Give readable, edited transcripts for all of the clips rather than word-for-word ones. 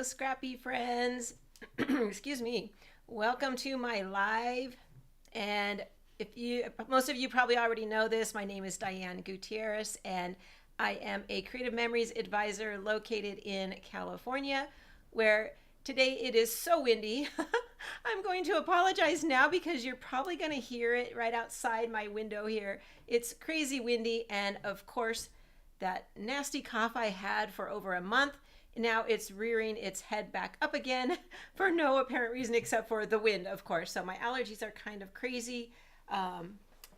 scrappy friends. Excuse me. Welcome to my live. And most of you probably already know this, my name is Diane Gutierrez, and I am a Creative Memories advisor located in California, where today it is so windy. I'm going to apologize now because you're probably going to hear it right outside my window here. It's crazy windy, and of course, that nasty cough I had for over a month, now it's rearing its head back up again for no apparent reason except for the wind, of course. So my allergies are kind of crazy.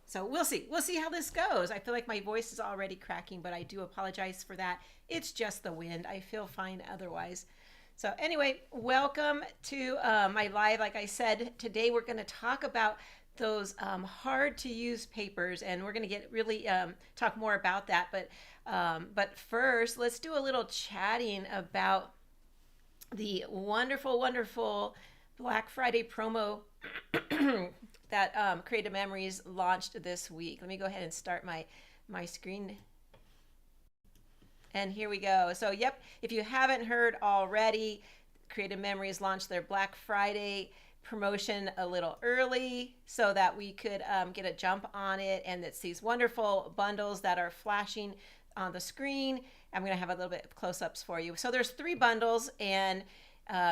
So we'll see. We'll see how this goes. I feel like my voice is already cracking, but I do apologize for that. It's just the wind. I feel fine otherwise. So anyway, welcome to my live. Like I said, today we're going to talk about those hard to use papers, and we're going to get really talk more about that. But first, let's do a little chatting about the wonderful, wonderful Black Friday promo that Creative Memories launched this week. Let me go ahead and start my screen. And here we go. So, yep, if you haven't heard already, Creative Memories launched their Black Friday promotion a little early so that we could get a jump on it. And it's these wonderful bundles that are flashing on the screen. I'm going to have a little bit of close-ups for you. So there's 3 bundles, and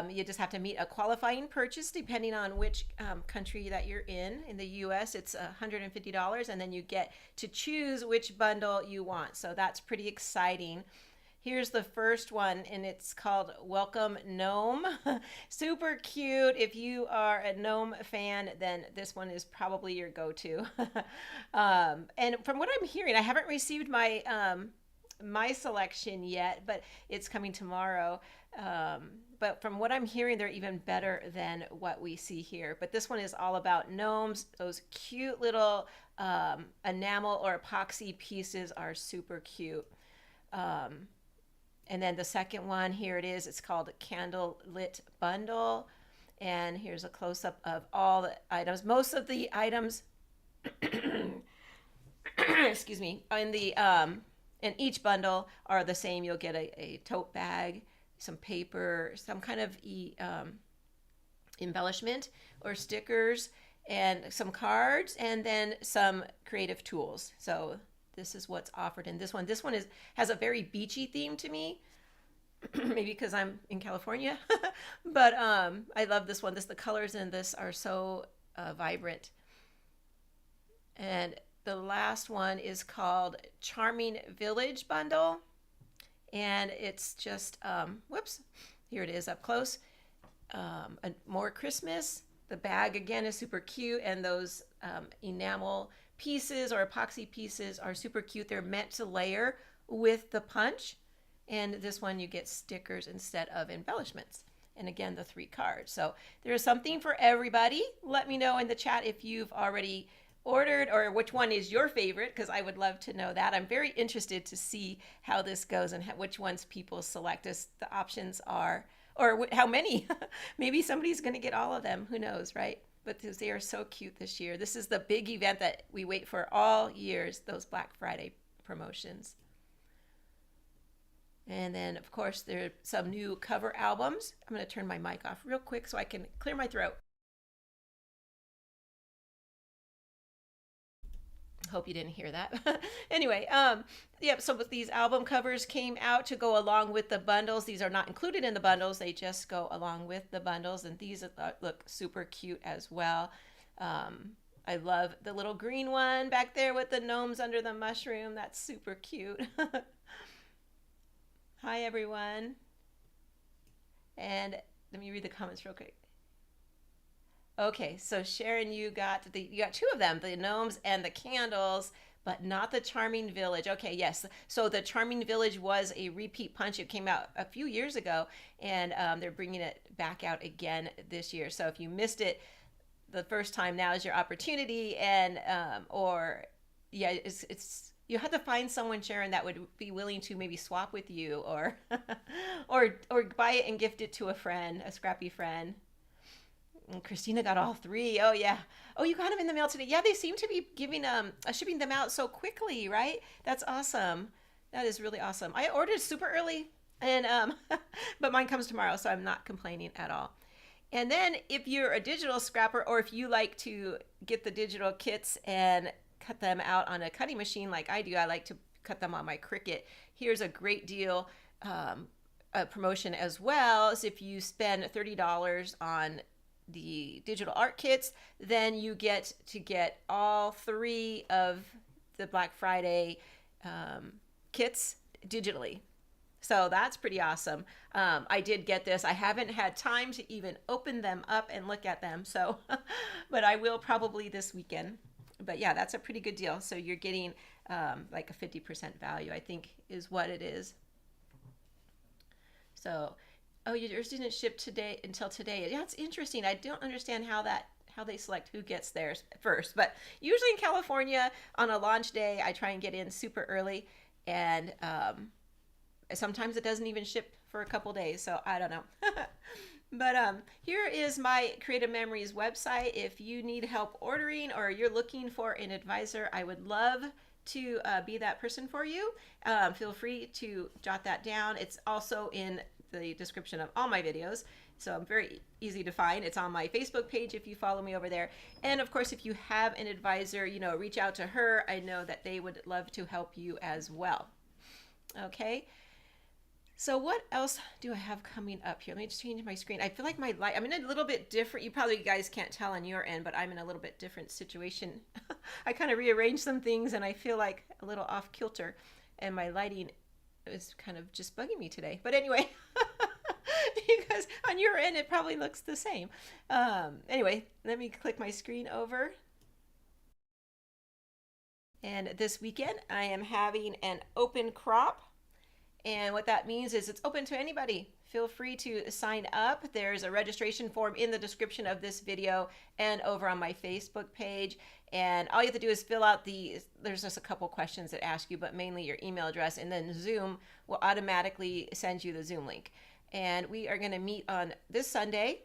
you just have to meet a qualifying purchase depending on which country that you're in. In the US, it's $150, and then you get to choose which bundle you want. So that's pretty exciting. Here's the first one, and it's called Welcome Gnome. Super cute. If you are a gnome fan, then this one is probably your go-to. And from what I'm hearing, I haven't received my selection yet, but it's coming tomorrow. But from what I'm hearing, they're even better than what we see here. But this one is all about gnomes. Those cute little enamel or epoxy pieces are super cute. And then the second one, here it is. It's called Candlelit Bundle. And here's a close-up of all the items. Most of the items, excuse me, in each bundle are the same. You'll get a tote bag, some paper, some kind of embellishment or stickers, and some cards, and then some creative tools. So this is what's offered in this one. This one has a very beachy theme to me, maybe because I'm in California, but I love this one. The colors in this are so vibrant. And the last one is called Charming Village Bundle, and it's just whoops, here it is up close. More Christmas. The bag again is super cute, and those enamel pieces or epoxy pieces are super cute. They're meant to layer with the punch, and this one you get stickers instead of embellishments, and again the 3 cards. So there's something for everybody. Let me know in the chat if you've already ordered or which one is your favorite, because I would love to know that. I'm very interested to see how this goes and which ones people select as the options are, or how many. Maybe somebody's going to get all of them, who knows, right? But they are so cute this year. This is the big event that we wait for all years, those Black Friday promotions. And then, of course, there are some new cover albums. I'm going to turn my mic off real quick so I can clear my throat. Hope you didn't hear that. Anyway, yep, so these album covers came out to go along with the bundles. These are not included in the bundles. They just go along with the bundles, and these look super cute as well. I love the little green one back there with the gnomes under the mushroom. That's super cute. Hi, everyone. And let me read the comments real quick. Okay, so Sharon, you got 2 of them, the gnomes and the candles, but not the Charming Village. Okay, yes. So the Charming Village was a repeat punch. It came out a few years ago, and they're bringing it back out again this year. So if you missed it the first time, now is your opportunity. And or yeah, it's you have to find someone, Sharon, that would be willing to maybe swap with you, or or buy it and gift it to a friend, a scrappy friend. And Christina got all 3. Oh yeah. Oh, you got them in the mail today. Yeah, they seem to be shipping them out so quickly, right? That's awesome. That is really awesome. I ordered super early. And but mine comes tomorrow, so I'm not complaining at all. And then if you're a digital scrapper, or if you like to get the digital kits and cut them out on a cutting machine like I do, I like to cut them on my Cricut. Here's a great deal, a promotion as well. Is if you spend $30 on the digital art kits, then you get to get all three of the Black Friday kits digitally. So that's pretty awesome. I did get this. I haven't had time to even open them up and look at them. So, but I will probably this weekend. But yeah, that's a pretty good deal. So you're getting like a 50% value, I think is what it is. So, oh, yours didn't ship today until today. Yeah, it's interesting. I don't understand how they select who gets theirs first. But usually in California on a launch day, I try and get in super early, and sometimes it doesn't even ship for a couple days. So I don't know. But here is my Creative Memories website. If you need help ordering or you're looking for an advisor, I would love to be that person for you. Feel free to jot that down. It's also in the description of all my videos. So I'm very easy to find. It's on my Facebook page if you follow me over there. And of course, if you have an advisor, reach out to her. I know that they would love to help you as well. Okay. So what else do I have coming up here? Let me just change my screen. I feel like I'm in a little bit different. You probably guys can't tell on your end, but I'm in a little bit different situation. I kind of rearranged some things and I feel like a little off kilter, and my lighting is kind of just bugging me today. But anyway, because on your end it probably looks the same. Anyway, let me click my screen over. And this weekend I am having an open crop. And what that means is it's open to anybody. Feel free to sign up. There's a registration form in the description of this video and over on my Facebook page. And all you have to do is fill out there's just a couple questions that ask you, but mainly your email address, and then Zoom will automatically send you the Zoom link. And we are going to meet on this Sunday,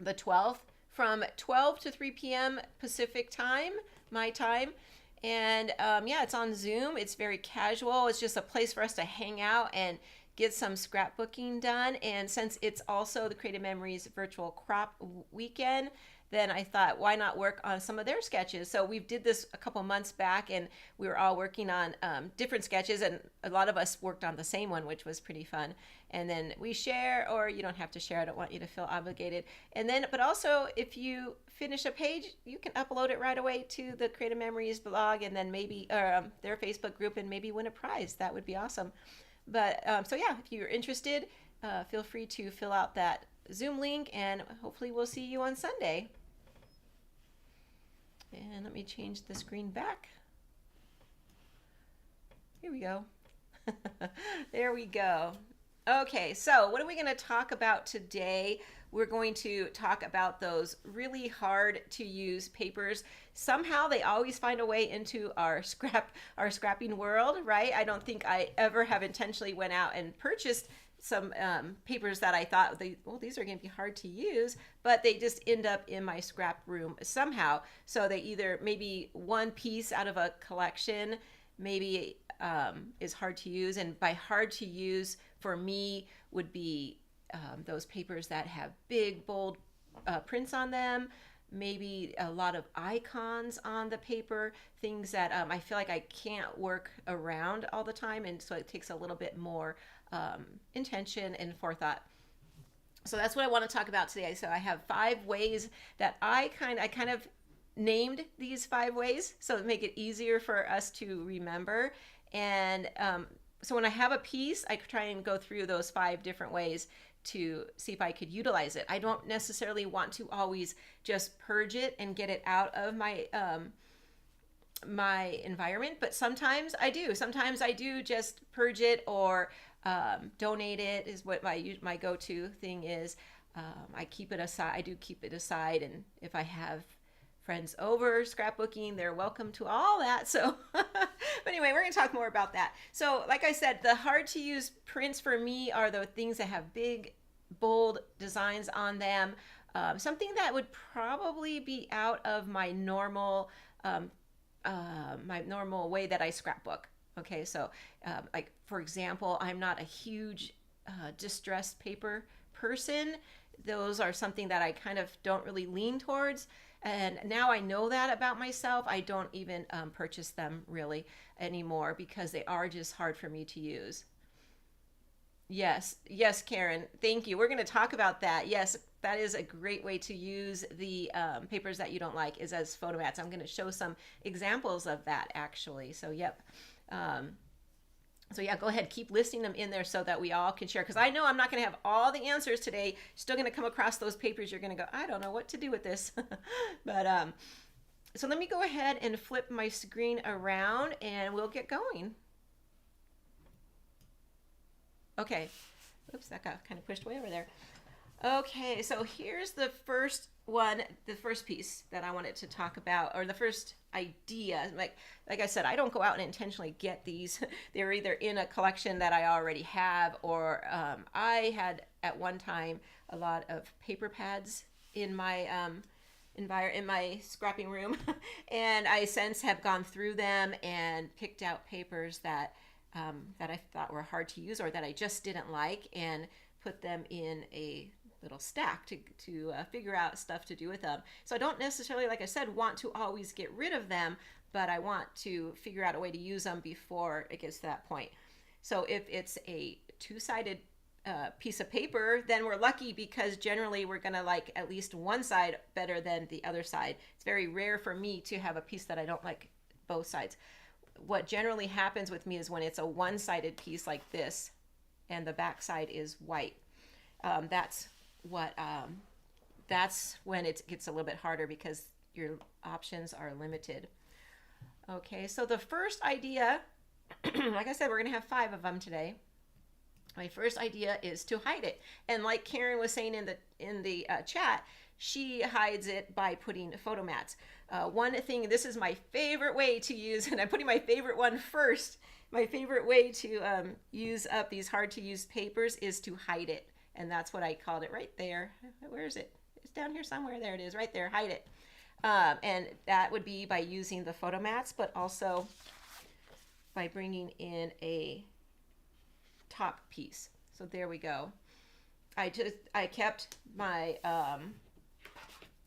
the 12th, from 12 to 3 p.m. Pacific time, my time. And yeah, it's on Zoom. It's very casual. It's just a place for us to hang out and get some scrapbooking done. And since it's also the Creative Memories virtual crop weekend, then I thought, why not work on some of their sketches? So we did this a couple months back, and we were all working on different sketches, and a lot of us worked on the same one, which was pretty fun. And then we share, or you don't have to share. I don't want you to feel obligated. And then, but also, if you finish a page, you can upload it right away to the Creative Memories blog, and then maybe their Facebook group, and maybe win a prize. That would be awesome. But so yeah, if you're interested, feel free to fill out that Zoom link, and hopefully we'll see you on Sunday. And let me change the screen back. Here we go. There we go. Okay, so what are we going to talk about today? We're going to talk about those really hard to use papers. Somehow they always find a way into our scrapping world, right? I don't think I ever have intentionally went out and purchased some papers that I thought these are going to be hard to use, but they just end up in my scrap room somehow. So they either maybe one piece out of a collection maybe is hard to use, and by hard to use for me would be those papers that have big bold prints on them, maybe a lot of icons on the paper, things that I feel like I can't work around all the time, and so it takes a little bit more intention and forethought. So that's what I want to talk about today. So I have 5 ways that I kind of named these 5 ways, so to make it easier for us to remember. And so when I have a piece, I try and go through those 5 different ways to see if I could utilize it. I don't necessarily want to always just purge it and get it out of my my environment, but sometimes I do. Sometimes I do just purge it, or donate it is what my go-to thing is. I keep it aside. I do keep it aside, and if I have friends over scrapbooking, they're welcome to all that. So but anyway, we're going to talk more about that. So like I said, the hard to use prints for me are the things that have big bold designs on them, something that would probably be out of my normal way that I scrapbook. Okay, so like for example, I'm not a huge distressed paper person. Those are something that I kind of don't really lean towards. And now I know that about myself. I don't even purchase them really anymore because they are just hard for me to use. Yes, yes, Karen. Thank you. We're going to talk about that. Yes, that is a great way to use the papers that you don't like is as photo mats. I'm going to show some examples of that actually. So, yep. Um, so yeah, go ahead, keep listing them in there so that we all can share. Because I know I'm not going to have all the answers today. Still going to come across those papers. You're going to go, I don't know what to do with this. But so let me go ahead and flip my screen around and we'll get going. Okay. Oops, that got kind of pushed way over there. Okay, so here's the first one, the first piece that I wanted to talk about, or the first idea. Like I said, I don't go out and intentionally get these. They're either in a collection that I already have, or I had at one time a lot of paper pads in my in my scrapping room, and I since have gone through them and picked out papers that that I thought were hard to use or that I just didn't like, and put them in a little stack to figure out stuff to do with them. So I don't necessarily, like I said, want to always get rid of them, but I want to figure out a way to use them before it gets to that point. So if it's a two-sided piece of paper, then we're lucky because generally we're gonna like at least one side better than the other side. It's very rare for me to have a piece that I don't like both sides. What generally happens with me is when it's a one-sided piece like this and the back side is white. That's when it gets a little bit harder because your options are limited. Okay, so the first idea, like I said, we're gonna have 5 of them today. My first idea is to hide it, and like Karen was saying in the chat, she hides it by putting photo mats. One thing, this is my favorite way to use, and I'm putting my favorite one first. My favorite way to use up these hard to use papers is to hide it. And that's what I called it right there. Where is it? It's down here somewhere. There it is, right there. Hide it. And that would be by using the photo mats, but also by bringing in a top piece. So there we go. I kept my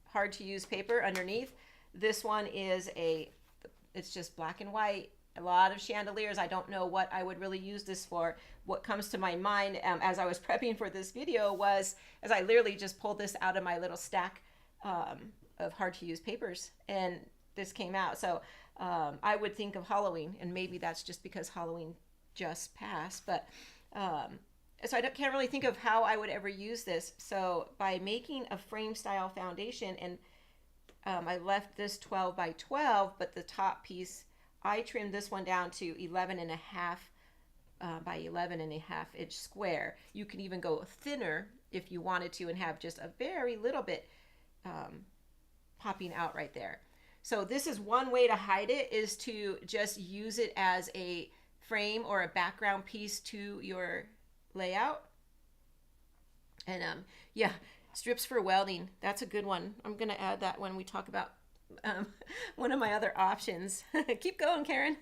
hard to use paper underneath. This one is it's just black and white. A lot of chandeliers. I don't know what I would really use this for. What comes to my mind as I was prepping for this video was, as I literally just pulled this out of my little stack of hard to use papers, and this came out. So I would think of Halloween, and maybe that's just because Halloween just passed, but so can't really think of how I would ever use this. So by making a frame style foundation, and I left this 12 by 12, but the top piece, I trimmed this one down to 11.5 by 11.5 inch square. You can even go thinner if you wanted to and have just a very little bit popping out right there. So this is one way to hide it, is to just use it as a frame or a background piece to your layout. And yeah, strips for welding, that's a good one. I'm gonna add that when we talk about one of my other options. Keep going, Karen.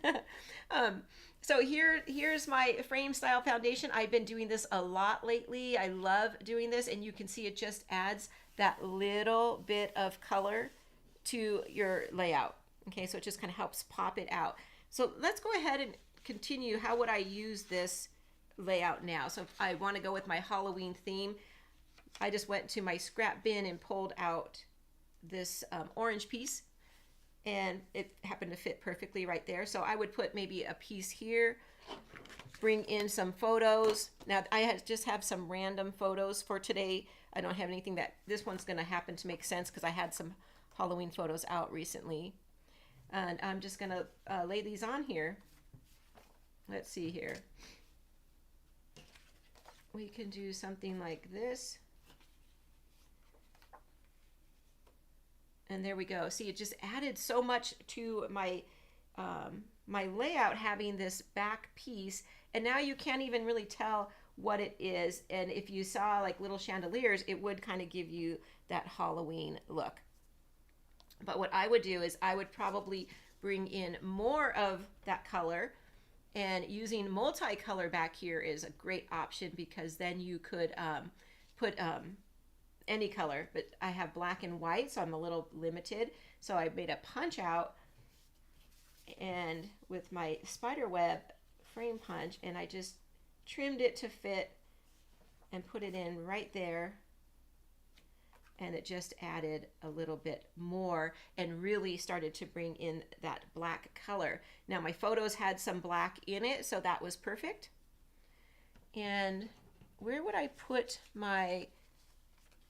So here's my frame style foundation. I've been doing this a lot lately. I love doing this, and you can see it just adds that little bit of color to your layout. Okay, so it just kind of helps pop it out. So let's go ahead and continue. How would I use this layout now? So if I want to go with my Halloween theme, I just went to my scrap bin and pulled out this orange piece, and it happened to fit perfectly right there. So I would put maybe a piece here, bring in some photos. Now I just have some random photos for today. I don't have anything that, this one's going to happen to make sense because I had some Halloween photos out recently. And I'm just going to lay these on here. Let's see here. We can do something like this. And there we go. See, it just added so much to my my layout, having this back piece, and now you can't even really tell what it is. And if you saw like little chandeliers, it would kind of give you that Halloween look. But what I would do is I would probably bring in more of that color And using multicolor back here is a great option because then you could put any color, but I have black and white, so I'm a little limited. So I made a punch out and with my spider web frame punch, and I just trimmed it to fit and put it in right there. And it just added a little bit more and really started to bring in that black color. Now my photos had some black in it, so that was perfect. And where would I put my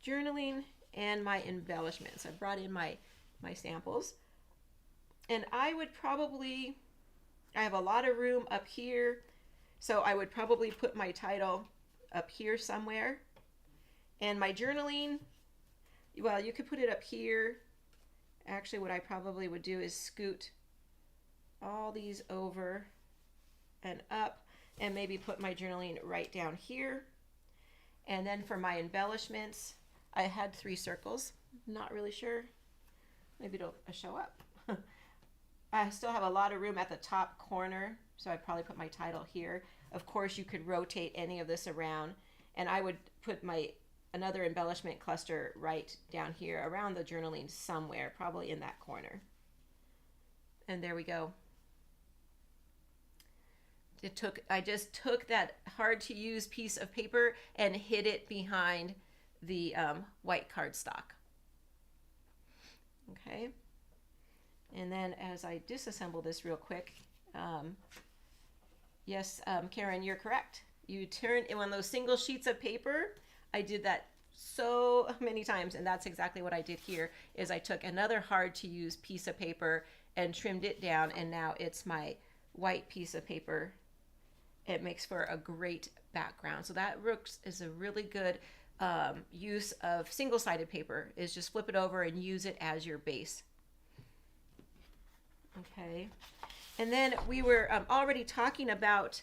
journaling and my embellishments? I brought in my samples. And I would probably, I have a lot of room up here, so I would probably put my title up here somewhere. And my journaling, well, you could put it up here. Actually, what I probably would do is scoot all these over and up and maybe put my journaling right down here. And then for my embellishments, I had 3 circles. Not really sure. Maybe it'll show up. I still have a lot of room at the top corner, so I'd probably put my title here. Of course, you could rotate any of this around, and I would put my another embellishment cluster right down here around the journaling somewhere, probably in that corner. And there we go. I just took that hard to use piece of paper and hid it behind the white cardstock. Okay. And then as I disassemble this real quick, yes, Karen, you're correct. You turn in one of those single sheets of paper. I did that so many times, and that's exactly what I did here, is I took another hard to use piece of paper and trimmed it down, and now it's my white piece of paper. It makes for a great background. So that is a really good use of single-sided paper, is just flip it over and use it as your base. Okay, and then we were already talking about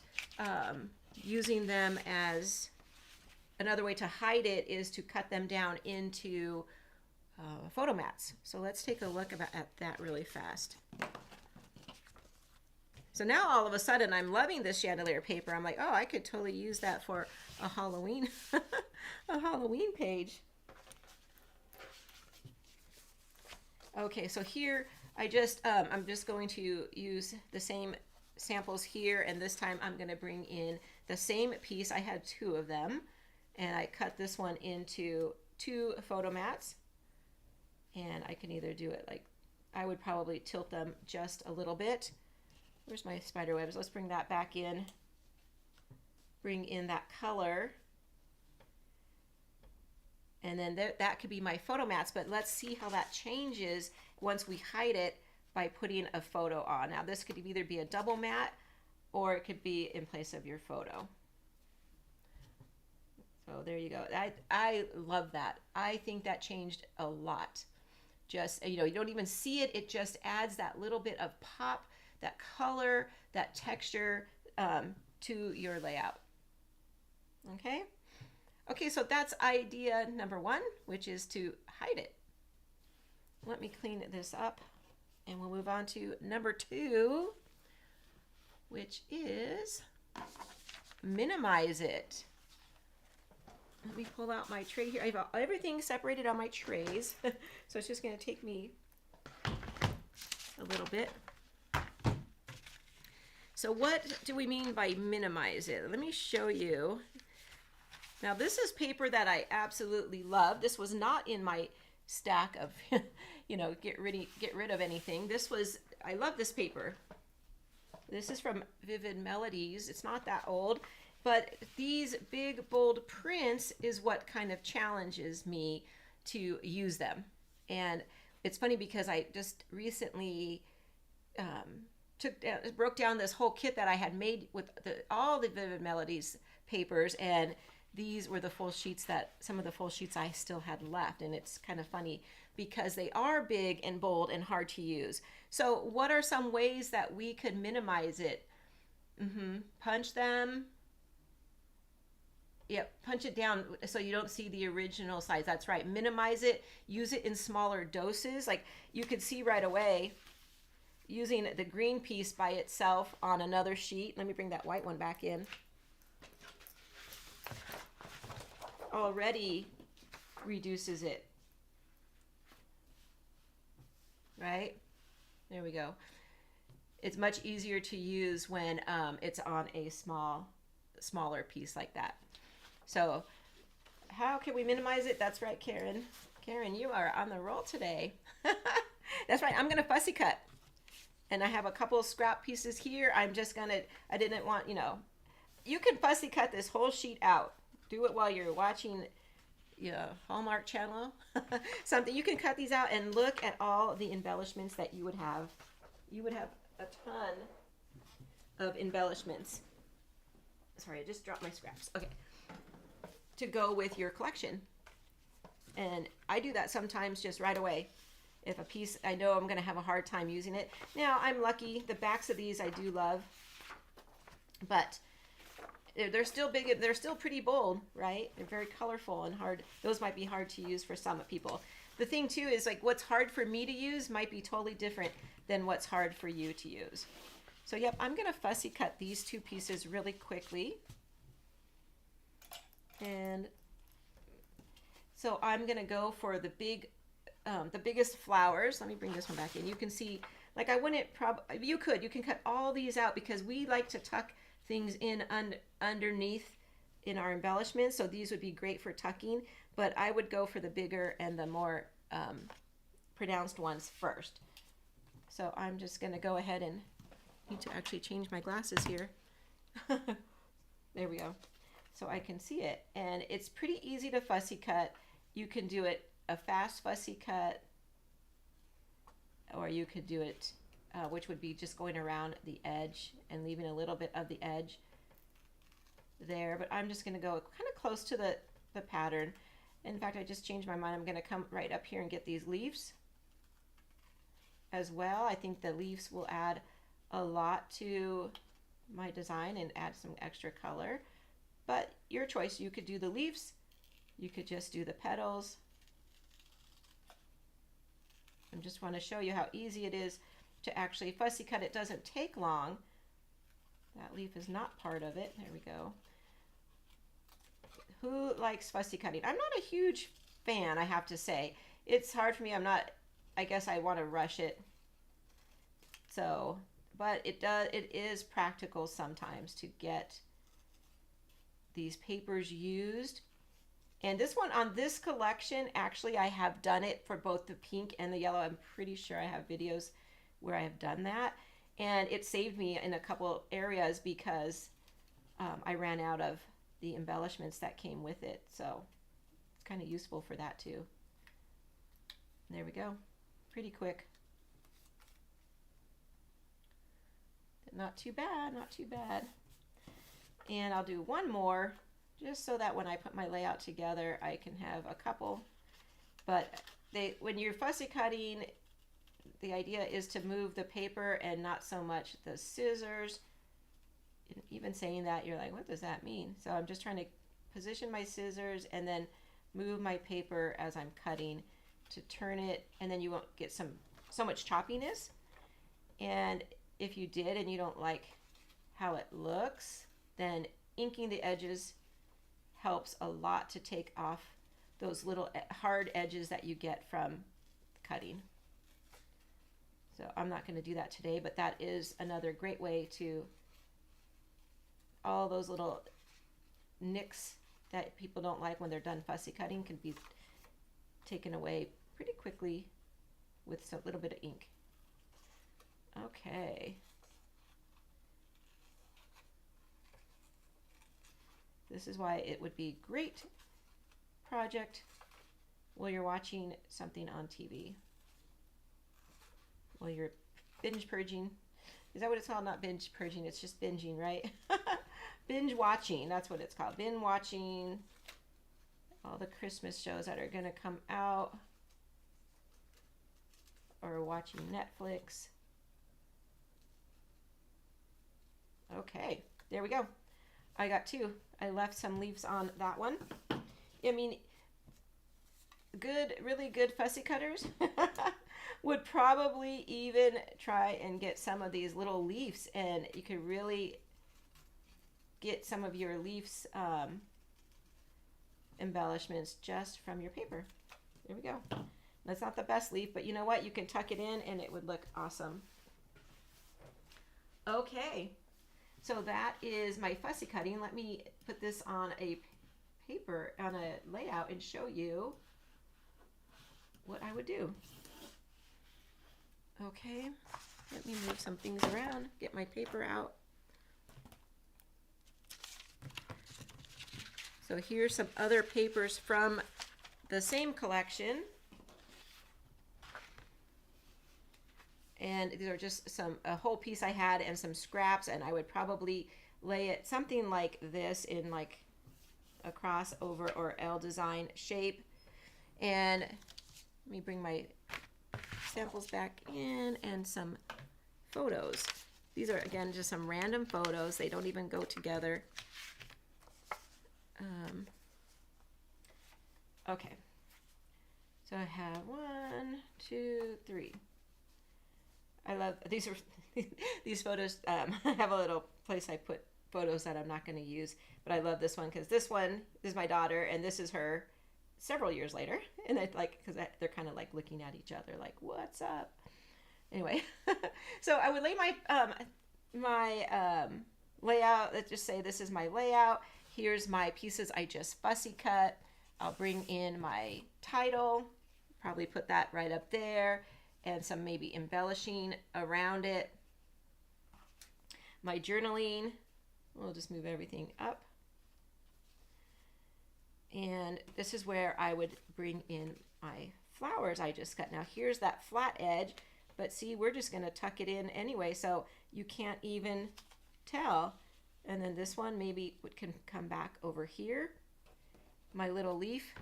using them as another way to hide it is to cut them down into photo mats. So let's take a look at that really fast. So now all of a sudden I'm loving this chandelier paper. I'm like, oh, I could totally use that for a Halloween a Halloween page. Okay, so here I'm just going to use the same samples here, and this time I'm going to bring in the same piece. I had 2 of them, and I cut this one into 2 photo mats, and I can either do it like, I would probably tilt them just a little bit. Where's my spider webs? Let's bring that back in. Bring in that color. And then that could be my photo mats, but let's see how that changes once we hide it by putting a photo on. Now this could either be a double mat or it could be in place of your photo. So there you go. I love that. I think that changed a lot. Just, you don't even see it. It just adds that little bit of pop, that color, that texture to your layout. Okay? Okay, so that's idea number 1, which is to hide it. Let me clean this up, and we'll move on to number 2, which is minimize it. Let me pull out my tray here. I have everything separated on my trays, so it's just going to take me a little bit. So what do we mean by minimize it? Let me show you. Now this is paper that I absolutely love. This was not in my stack of, get rid of anything. I love this paper. This is from Melodies. It's not that old, but these big bold prints is what kind of challenges me to use them. And it's funny because I just recently broke down this whole kit that I had made with all the Vivid Melodies papers, and these were the full sheets some of the full sheets I still had left. And it's kind of funny because they are big and bold and hard to use. So what are some ways that we could minimize it? Punch them. Yep, punch it down so you don't see the original size. That's right, minimize it, use it in smaller doses. Like you could see right away, using the green piece by itself on another sheet. Let me bring that white one back in. Already reduces it. Right? There we go. It's much easier to use when it's on a smaller piece like that. So how can we minimize it? That's right, Karen. Karen, you are on the roll today. That's right. I'm going to fussy cut. And I have a couple of scrap pieces here. I didn't want, you can fussy cut this whole sheet out. Do it while you're watching Hallmark Channel. Something. You can cut these out and look at all the embellishments that you would have. You would have a ton of embellishments. Sorry, I just dropped my scraps. Okay. To go with your collection. And I do that sometimes just right away. If a piece, I know I'm going to have a hard time using it. Now, I'm lucky. The backs of these I do love. But they're still big. They're still pretty bold, right? They're very colorful and hard. Those might be hard to use for some people. The thing, too, is like what's hard for me to use might be totally different than what's hard for you to use. So, yep, I'm going to fussy cut these two pieces really quickly. And so I'm going to go for the biggest flowers. Let me bring this one back in. You can see, like I wouldn't you can cut all these out because we like to tuck things in underneath in our embellishments. So these would be great for tucking, but I would go for the bigger and the more pronounced ones first. So I'm just going to go ahead and need to actually change my glasses here. There we go. So I can see it. And it's pretty easy to fussy cut. You can do it a fast fussy cut, or you could do it, which would be just going around the edge and leaving a little bit of the edge there. But I'm just going to go kind of close to the pattern. In fact, I just changed my mind. I'm going to come right up here and get these leaves as well. I think the leaves will add a lot to my design and add some extra color. But your choice. You could do the leaves. You could just do the petals. I just want to show you how easy it is to actually fussy cut. It doesn't take long. That leaf is not part of it. There we go. Who likes fussy cutting? I'm not a huge fan, I have to say. It's hard for me. I guess I want to rush it. So, but it is practical sometimes to get these papers used. And this one on this collection, actually I have done it for both the pink and the yellow. I'm pretty sure I have videos where I have done that. And it saved me in a couple areas because I ran out of the embellishments that came with it. So it's kind of useful for that too. There we go. Pretty quick. Not too bad, not too bad. And I'll do one more just so that when I put my layout together, I can have a couple. But when you're fussy cutting, the idea is to move the paper and not so much the scissors. And even saying that, you're like, what does that mean? So I'm just trying to position my scissors and then move my paper as I'm cutting to turn it, and then you won't get so much choppiness. And if you did and you don't like how it looks, then inking the edges helps a lot to take off those little hard edges that you get from cutting. So I'm not going to do that today, but that is another great way to, all those little nicks that people don't like when they're done fussy cutting can be taken away pretty quickly with a little bit of ink. Okay. This is why it would be a great project while you're watching something on TV. While you're binge purging. Is that what it's called? Not binge purging, it's just binging, right? Binge watching, that's what it's called. Binge watching all the Christmas shows that are going to come out, or watching Netflix. Okay, there we go. I got two. I left some leaves on that one. I mean, really good fussy cutters would probably even try and get some of these little leaves, and you could really get some of your leaves embellishments just from your paper. There we go. That's not the best leaf, but you know what? You can tuck it in and it would look awesome. Okay, so that is my fussy cutting. Let me put this on a paper, on a layout, and show you what I would do. Okay, let me move some things around, get my paper out. So here's some other papers from the same collection. And these are just a whole piece I had and some scraps, and I would probably lay it something like this in like a crossover or L design shape. And let me bring my samples back in and some photos. These are, again, just some random photos. They don't even go together. Okay. So I have 1, 2, 3. I love these. Are these photos. I have a little place I put photos that I'm not going to use, but I love this one because this is my daughter, and this is her several years later, and I like because they're kind of like looking at each other, like what's up. Anyway, so I would lay my layout. Let's just say this is my layout. Here's my pieces I just fussy cut. I'll bring in my title. Probably put that right up there. And some maybe embellishing around it. My journaling, we'll just move everything up. And this is where I would bring in my flowers I just cut. Now here's that flat edge, but see, we're just gonna tuck it in anyway, so you can't even tell. And then this one maybe can come back over here. My little leaf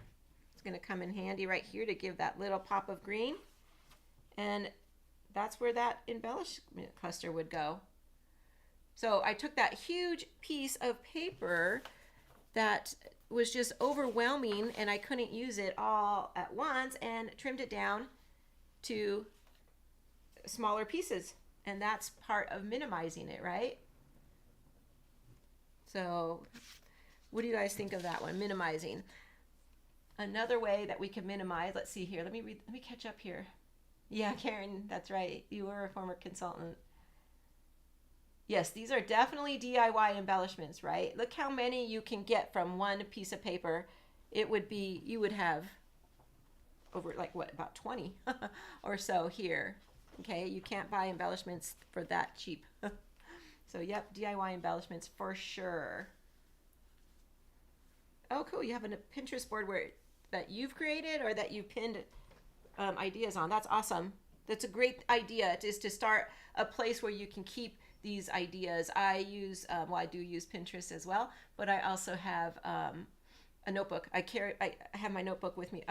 is gonna come in handy right here to give that little pop of green. And that's where that embellishment cluster would go. So I took that huge piece of paper that was just overwhelming and I couldn't use it all at once and trimmed it down to smaller pieces. And that's part of minimizing it, right? So what do you guys think of that one, minimizing? Another way that we can minimize, let's see here, let me catch up here. Yeah, Karen, that's right. You were a former consultant. Yes, these are definitely DIY embellishments, right? Look how many you can get from one piece of paper. It would be, you would have over like what, about 20 or so here. Okay, you can't buy embellishments for that cheap. So yep, DIY embellishments for sure. Oh, cool, you have a Pinterest board that you've created or that you pinned ideas on. That's awesome. That's a great idea, is to start a place where you can keep these ideas. I do use Pinterest as well, but I also have a notebook. I have my notebook with me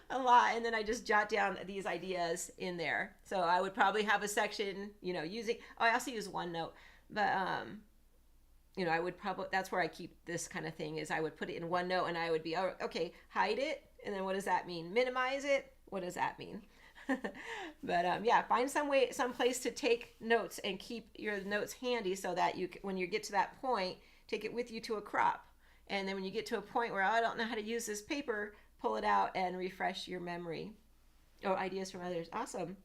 a lot, and then I just jot down these ideas in there. So I would probably have a section, I also use OneNote, but I would probably, that's where I keep this kind of thing, is I would put it in OneNote and I would be, oh, okay, hide it. And then what does that mean? Minimize it. What does that mean? But yeah, find some place to take notes and keep your notes handy so that when you get to that point, take it with you to a crop. And then when you get to a point where, oh, I don't know how to use this paper, pull it out and refresh your memory. Oh, ideas from others. Awesome.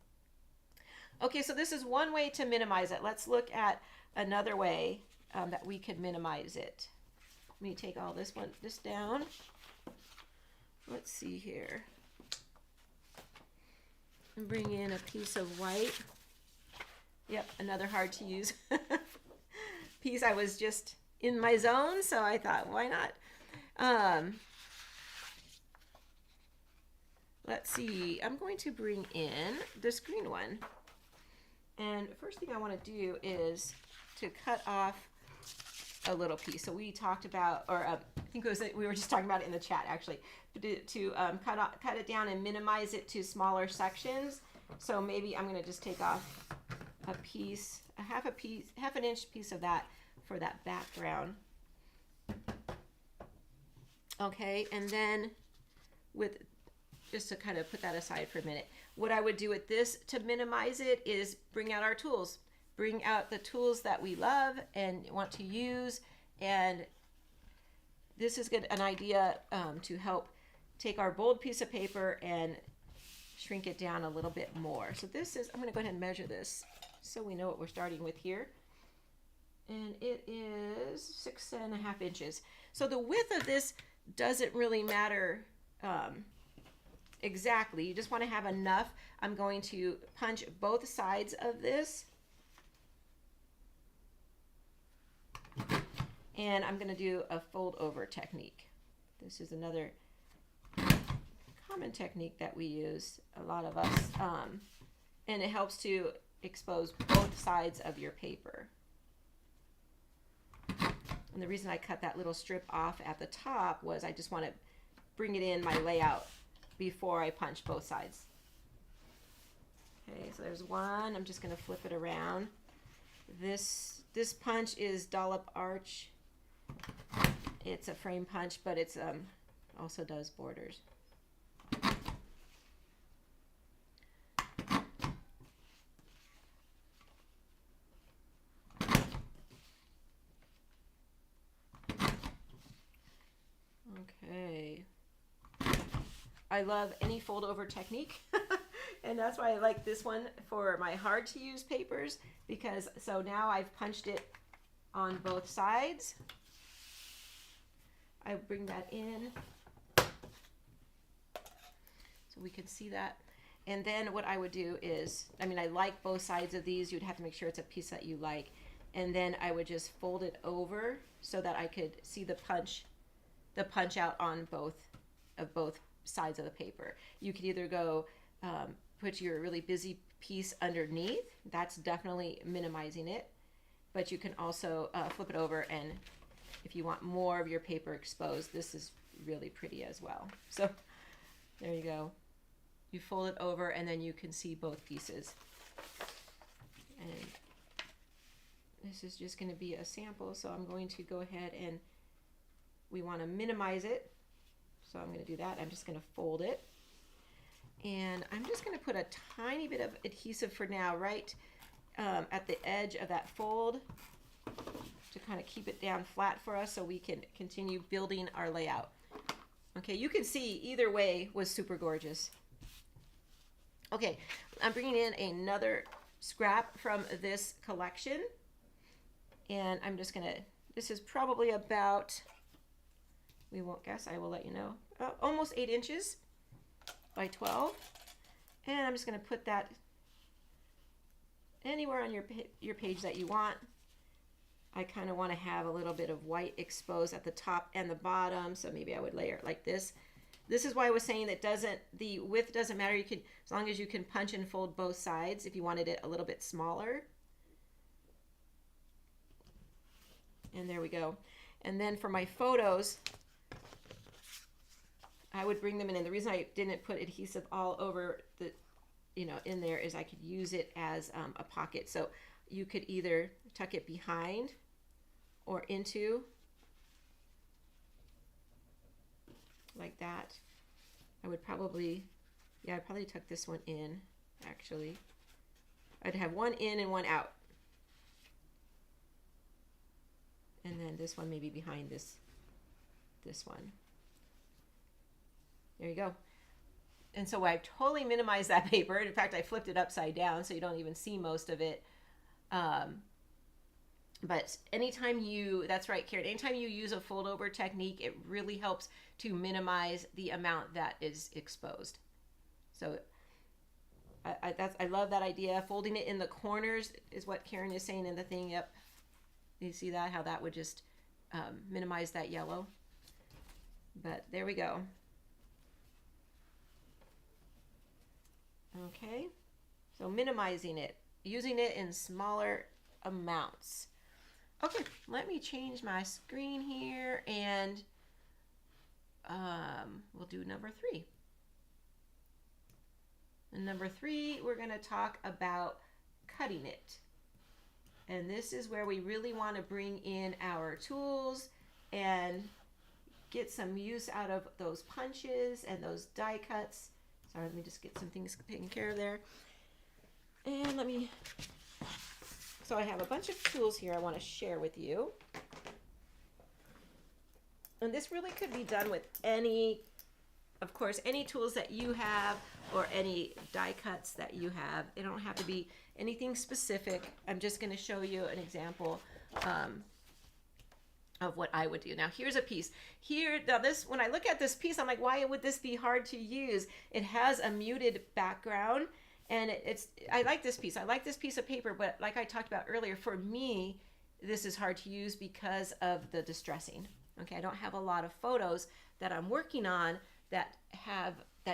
Okay, so this is one way to minimize it. Let's look at another way that we could minimize it. Let me take all this down. Let's see here. And bring in a piece of white. Yep, another hard to use piece. I was just in my zone, so I thought, why not? Let's see, I'm going to bring in this green one. And first thing I want to do is to cut off a little piece. So we talked about, or I think we were just talking about it in the chat actually, to cut it down and minimize it to smaller sections. So maybe I'm going to just take off a piece, half an inch piece of that for that background. Okay, and then with just to kind of put that aside for a minute. What I would do with this to minimize it is bring out our tools. Bring out the tools that we love and want to use. And this is an idea to help take our bold piece of paper and shrink it down a little bit more. So this is, I'm going to go ahead and measure this so we know what we're starting with here. And it is 6.5 inches. So the width of this doesn't really matter exactly. You just want to have enough. I'm going to punch both sides of this. And I'm going to do a fold over technique. This is another common technique that we use, a lot of us, and it helps to expose both sides of your paper. And the reason I cut that little strip off at the top was I just want to bring it in my layout before I punch both sides. Okay, so there's one. I'm just going to flip it around. This punch is Dollap Arch. It's a frame punch, but it's also does borders. Okay. I love any fold over technique. And that's why I like this one for my hard to use papers, because so now I've punched it on both sides. I bring that in so we can see that. And then what I would do is, I mean, I like both sides of these. You'd have to make sure it's a piece that you like. And then I would just fold it over so that I could see the punch out on both sides of the paper. You could either go put your really busy piece underneath. That's definitely minimizing it. But you can also flip it over, and if you want more of your paper exposed, this is really pretty as well. So there you go. You fold it over and then you can see both pieces. And this is just going to be a sample, so I'm going to go ahead and we want to minimize it. So I'm going to do that. I'm just going to fold it. And I'm just going to put a tiny bit of adhesive for now right at the edge of that fold to kind of keep it down flat for us so we can continue building our layout. Okay, you can see either way was super gorgeous. Okay, I'm bringing in another scrap from this collection. And I'm just going to, this is probably about, we won't guess, I will let you know, almost 8 inches by 12. And I'm just going to put that anywhere on your page that you want. I kind of want to have a little bit of white exposed at the top and the bottom, so maybe I would layer it like this. This is why I was saying that the width doesn't matter. You can, as long as you can punch and fold both sides if you wanted it a little bit smaller. And there we go. And then for my photos, I would bring them in. And the reason I didn't put adhesive all over the, in there is I could use it as a pocket. So you could either tuck it behind or into, like that. I would probably, yeah, I'd probably tuck this one in, actually. I'd have one in and one out. And then this one maybe behind this one. There you go. And so I've totally minimized that paper. In fact, I flipped it upside down so you don't even see most of it. But anytime you, that's right, Karen, anytime you use a fold over technique, it really helps to minimize the amount that is exposed. So I love that idea. Folding it in the corners is what Karen is saying in the thing. Yep. You see that, how that would just minimize that yellow. But there we go. Okay, so minimizing it, using it in smaller amounts. Okay, let me change my screen here, and we'll do number 3. And number 3, we're going to talk about cutting it. And this is where we really want to bring in our tools and get some use out of those punches and those die cuts. Sorry, let me just get some things taken care of there. And so I have a bunch of tools here I want to share with you. And this really could be done with of course, any tools that you have or any die cuts that you have. They don't have to be anything specific. I'm just going to show you an example of what I would do. Now here's a piece. When I look at this piece, I'm like, why would this be hard to use? It has a muted background, and I like this piece. I like this piece of paper, but like I talked about earlier, for me, this is hard to use because of the distressing. Okay, I don't have a lot of photos that I'm working on that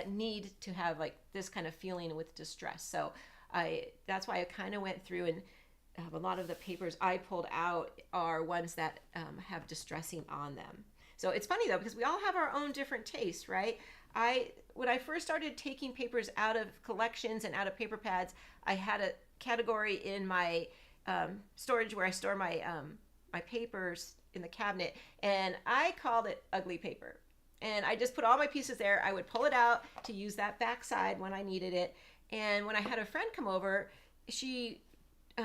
need to have like this kind of feeling with distress. So that's why I kind of went through, and a lot of the papers I pulled out are ones that have distressing on them. So it's funny though, because we all have our own different tastes, right? When I first started taking papers out of collections and out of paper pads, I had a category in my storage where I store my papers in the cabinet, and I called it ugly paper. And I just put all my pieces there. I would pull it out to use that back side when I needed it. And when I had a friend come over, she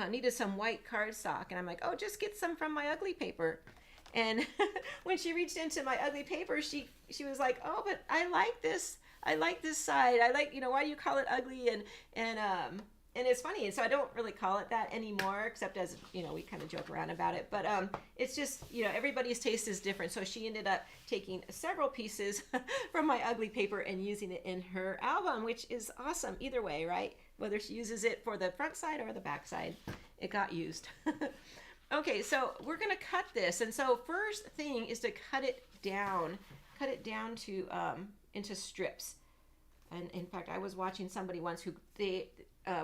needed some white cardstock, and I'm like, oh, just get some from my ugly paper. And when she reached into my ugly paper, she was like, oh, but I like this side. I like, why do you call it ugly? And it's funny. And so I don't really call it that anymore, except as, we kind of joke around about it. But it's just, everybody's taste is different. So she ended up taking several pieces from my ugly paper and using it in her album, which is awesome either way, right? Whether she uses it for the front side or the back side, it got used. Okay, so we're going to cut this. And so first thing is to cut it down to into strips. And in fact, I was watching somebody once who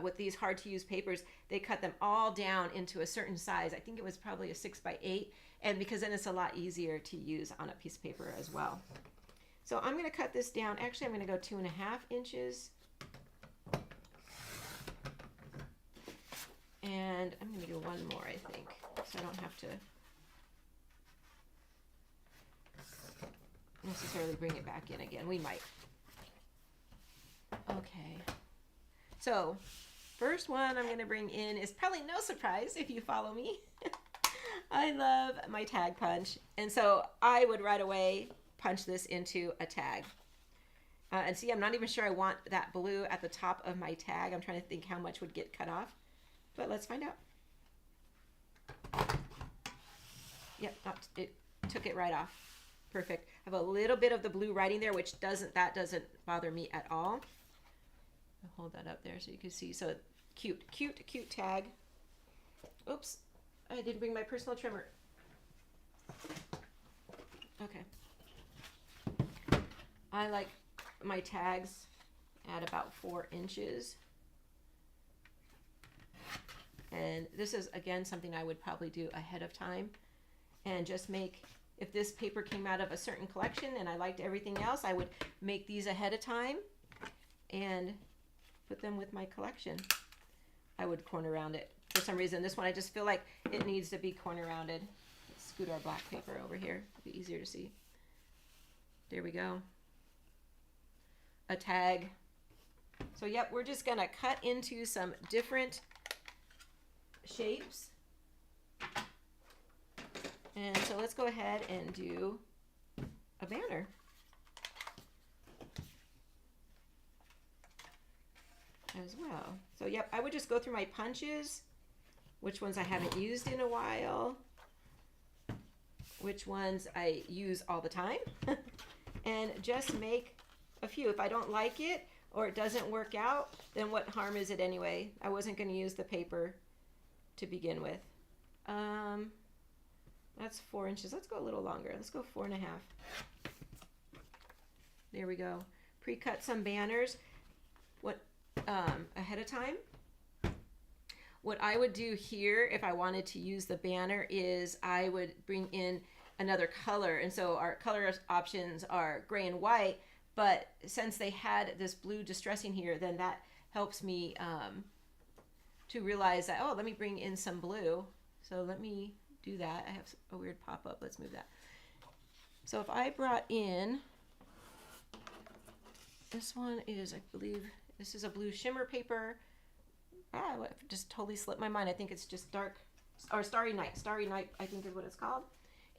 with these hard to use papers, they cut them all down into a certain size. I think it was probably a 6x8, and because then it's a lot easier to use on a piece of paper as well. So I'm going to cut this down. Actually, I'm going to go 2.5 inches. And I'm going to do one more, I think, so I don't have to necessarily bring it back in again. We might. Okay. So, first one I'm going to bring in is probably no surprise if you follow me. I love my tag punch. And so I would right away punch this into a tag. And see, I'm not even sure I want that blue at the top of my tag. I'm trying to think how much would get cut off. But let's find out. Yep, it took it right off. Perfect. I have a little bit of the blue writing there, which doesn't bother me at all. I'll hold that up there so you can see. So cute tag. Oops, I didn't bring my personal trimmer. Okay. I like my tags at about 4 inches. And this is, again, something I would probably do ahead of time. And just if this paper came out of a certain collection and I liked everything else, I would make these ahead of time and put them with my collection. I would corner round it. For some reason, this one I just feel like it needs to be corner rounded. Let's scoot our black paper over here. It'll be easier to see. There we go. A tag. So yep, we're just gonna cut into some different shapes. And so let's go ahead and do a banner. As well. So yep, I would just go through my punches, which ones I haven't used in a while, which ones I use all the time, and just make a few. If I don't like it or it doesn't work out, then what harm is it anyway? I wasn't going to use the paper to begin with. That's 4 inches. Let's go a little longer. Let's go 4.5. There we go. Pre-cut some banners. Ahead of time. What I would do here if I wanted to use the banner is I would bring in another color. And so our color options are gray and white, but since they had this blue distressing here, then that helps me to realize that, oh, let me bring in some blue. So let me do that. I have a weird pop-up. Let's move that. So if I brought in This one is, I believe, this is a blue shimmer paper. Ah, I just totally slipped my mind. I think it's just dark, or Starry Night. Starry Night, I think is what it's called.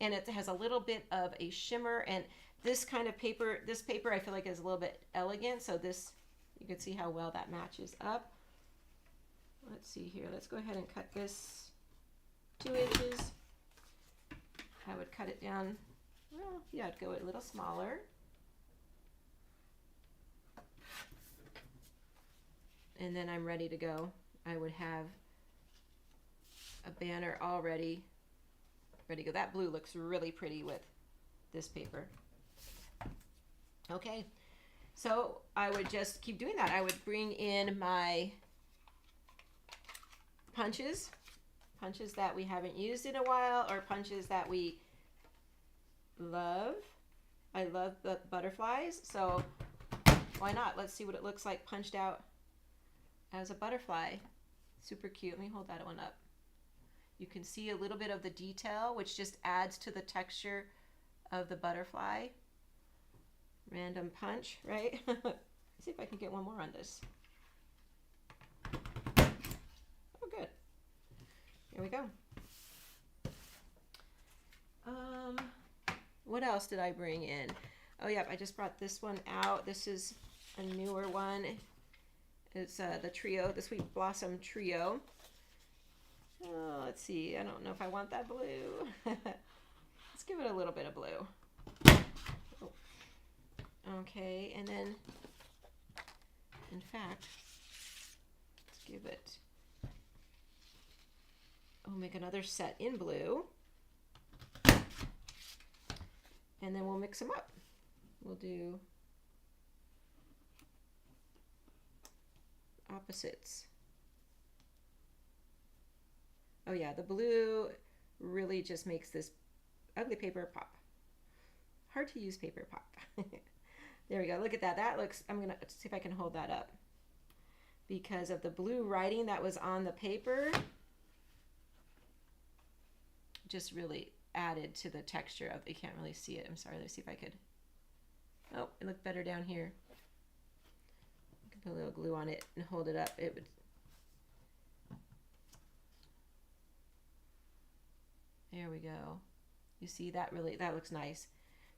And it has a little bit of a shimmer. And this kind of paper, this paper I feel like is a little bit elegant. So this, you can see how well that matches up. Let's see here. Let's go ahead and cut this 2 inches. I would cut it down, well, yeah, I'd go a little smaller. And then I'm ready to go. I would have a banner all ready to go. That blue looks really pretty with this paper. Okay, so I would just keep doing that. I would bring in my punches that we haven't used in a while, or punches that we love. I love the butterflies, so why not? Let's see what it looks like punched out as a butterfly. Super cute. Let me hold that one up. You can see a little bit of the detail, which just adds to the texture of the butterfly. Random punch, right? Let's see if I can get one more on this. Oh, good. Here we go. What else did I bring in? Oh, yeah, I just brought this one out. This is a newer one. It's the trio, the Sweet Blossom Trio. Oh, let's see. I don't know if I want that blue. Let's give it a little bit of blue. Oh. Okay, and then, in fact, let's give it, I'll make another set in blue. And then we'll mix them up. We'll do opposites. Oh yeah, the blue really just makes this ugly paper pop. Hard to use paper pop. There we go. Look at that. That looks, I'm going to see if I can hold that up. Because of the blue writing that was on the paper, just really added to the texture of, you can't really see it. I'm sorry. Let's see if I could. Oh, it looked better down here. I could put a little glue on it and hold it up. It would. There we go. You see that really, that looks nice.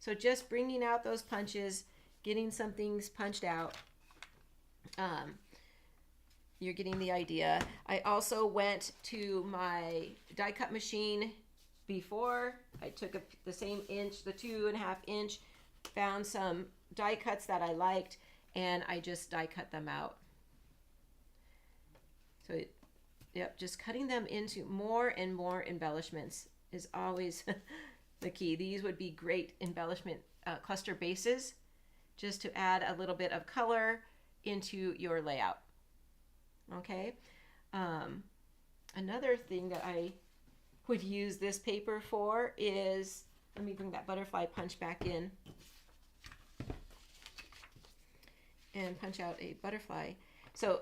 So just bringing out those punches, getting some things punched out. You're getting the idea. I also went to my die cut machine before. I took the same inch, the 2.5 inch, found some die cuts that I liked, and I just die cut them out. So, yep, just cutting them into more and more embellishments is always the key. These would be great embellishment cluster bases, just to add a little bit of color into your layout. Okay. Another thing that I would use this paper for is, let me bring that butterfly punch back in and punch out a butterfly. So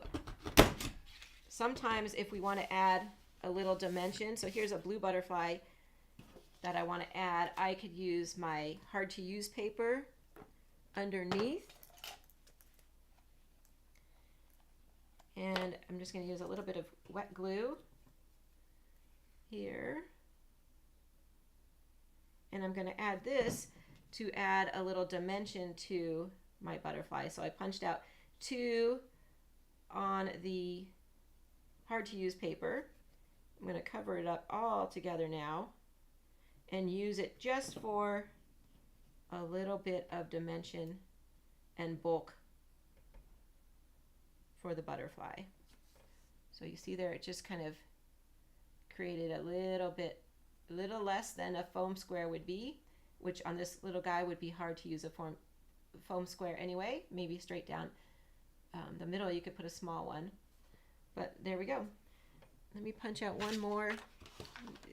sometimes if we want to add a little dimension, so here's a blue butterfly that I want to add, I could use my hard to use paper underneath. And I'm just going to use a little bit of wet glue here. And I'm going to add this to add a little dimension to my butterfly. So I punched out 2 on the hard to use paper. I'm going to cover it up all together now and use it just for a little bit of dimension and bulk for the butterfly. So you see there, it just kind of created a little less than a foam square would be, which on this little guy would be hard to use a foam square anyway. Maybe straight down the middle you could put a small one, but there we go. Let me punch out one more,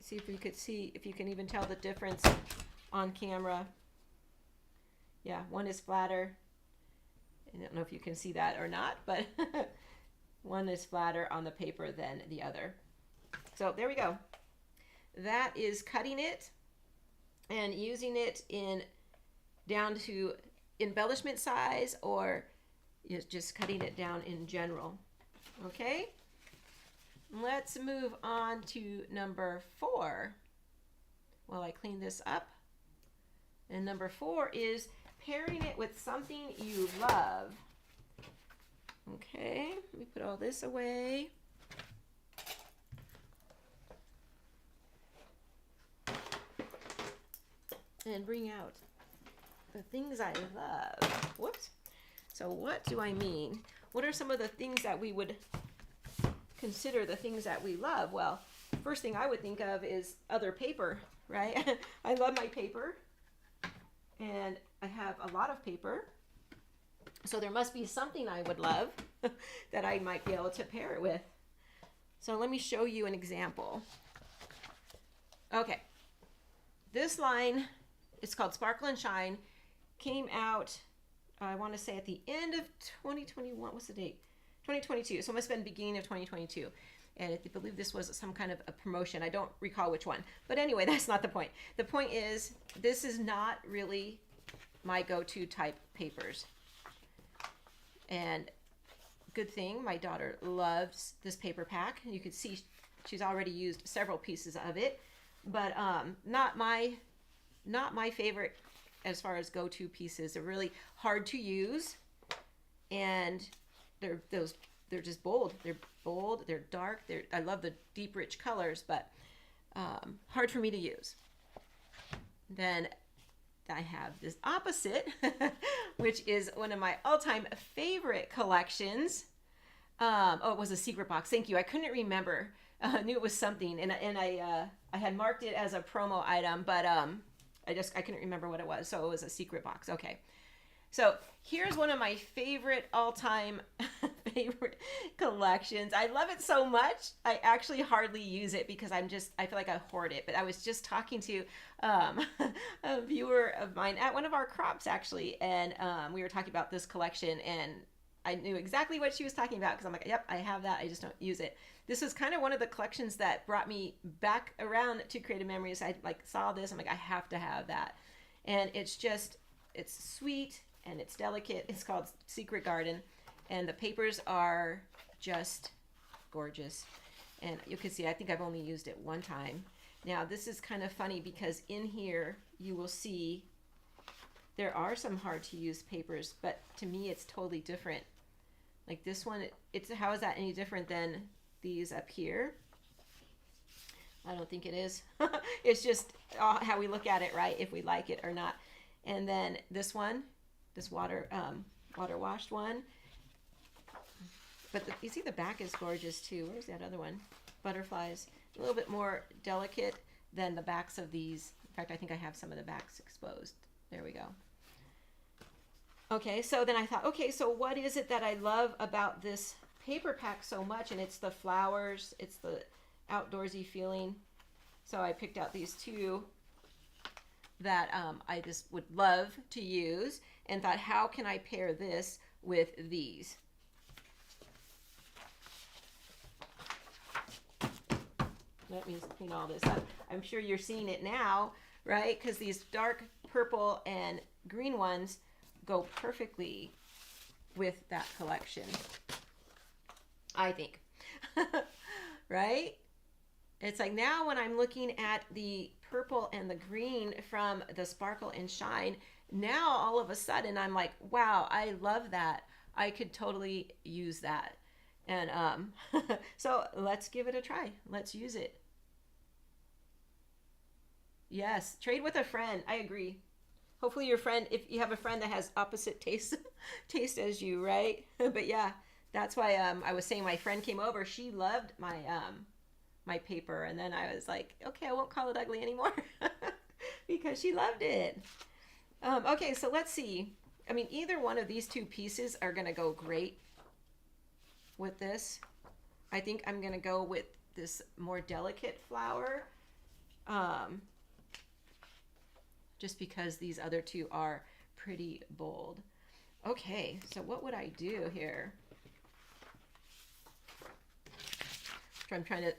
see if you can even tell the difference on camera. Yeah, one is flatter. I don't know if you can see that or not, but one is flatter on the paper than the other. So there we go. That is cutting it and using it in down to embellishment size or is just cutting it down in general. Okay, let's move on to number 4 while I clean this up. And number 4 is pairing it with something you love. Okay, let me put all this away. And bring out the things I love. Whoops. So what do I mean? What are some of the things that we would consider the things that we love? Well, first thing I would think of is other paper, right? I love my paper, and I have a lot of paper. So there must be something I would love that I might be able to pair it with. So let me show you an example. Okay, this line, it's called Sparkle and Shine, came out, I want to say at the end of 2021. What's the date? 2022. So it must have been beginning of 2022. And I believe this was some kind of a promotion. I don't recall which one. But anyway, that's not the point. The point is, this is not really my go-to type papers. And good thing, my daughter loves this paper pack. You can see she's already used several pieces of it. But not my favorite as far as go-to pieces. They're really hard to use, and they're just bold. They're bold. They're dark. I love the deep, rich colors, but hard for me to use. Then I have this opposite, which is one of my all-time favorite collections. Oh, it was a secret box. Thank you. I couldn't remember. I knew it was something, and I had marked it as a promo item, but I couldn't remember what it was, so it was a secret box. Okay. So here's one of my favorite all-time favorite collections. I love it so much. I actually hardly use it because I feel like I hoard it. But I was just talking to a viewer of mine at one of our crops, actually, and we were talking about this collection, and I knew exactly what she was talking about because I'm like, yep, I have that. I just don't use it. This was kind of one of the collections that brought me back around to Creative Memories. I saw this. I'm like, I have to have that. And it's sweet and it's delicate. It's called Secret Garden. And the papers are just gorgeous. And you can see, I think I've only used it one time. Now, this is kind of funny because in here you will see there are some hard to use papers, but to me it's totally different. Like this one, how is that any different than these up here? I don't think it is. It's just how we look at it, right? If we like it or not. And then this one, this water washed one. But you see the back is gorgeous too. Where's that other one? Butterflies. A little bit more delicate than the backs of these. In fact, I think I have some of the backs exposed. There we go. Okay, so then I thought, okay, so what is it that I love about this paper pack so much? And it's the flowers, it's the outdoorsy feeling. So I picked out these two that I just would love to use and thought, how can I pair this with these? Let me clean all this up. I'm sure you're seeing it now, right? Because these dark purple and green ones go perfectly with that collection, I think. Right? It's like now when I'm looking at the purple and the green from the Sparkle and Shine, now all of a sudden I'm like, wow, I love that. I could totally use that. And so let's give it a try. Let's use it. Yes, trade with a friend. I agree. Hopefully your friend, if you have a friend that has opposite taste as you, right? But yeah, that's why I was saying my friend came over. She loved my my paper, and then I was like, okay, I won't call it ugly anymore because she loved it. Okay, so let's see. I mean, either one of these two pieces are gonna go great with this. I think I'm gonna go with this more delicate flower. Just because these other two are pretty bold. Okay, so what would I do here? I'm trying to,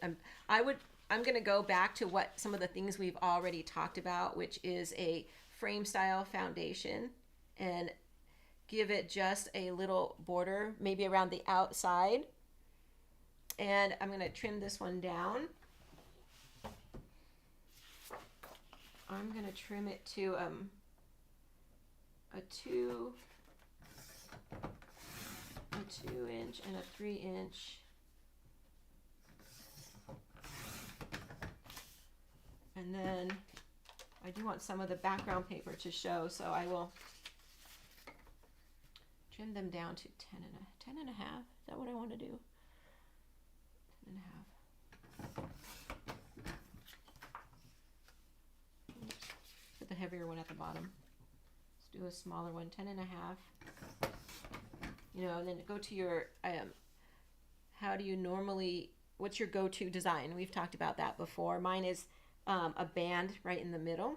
I'm gonna go back to what some of the things we've already talked about, which is a frame style foundation. And give it just a little border, maybe around the outside. And I'm going to trim this one down. I'm going to trim it to a 2 inch and a 3 inch. And then I do want some of the background paper to show, so I will trim them down to 10 and a half. Is that what I want to do? 10 and a half. Oops. Put the heavier one at the bottom. Let's do a smaller one, 10 and a half. You know, and then go to your, how do you normally, what's your go-to design? We've talked about that before. Mine is a band right in the middle.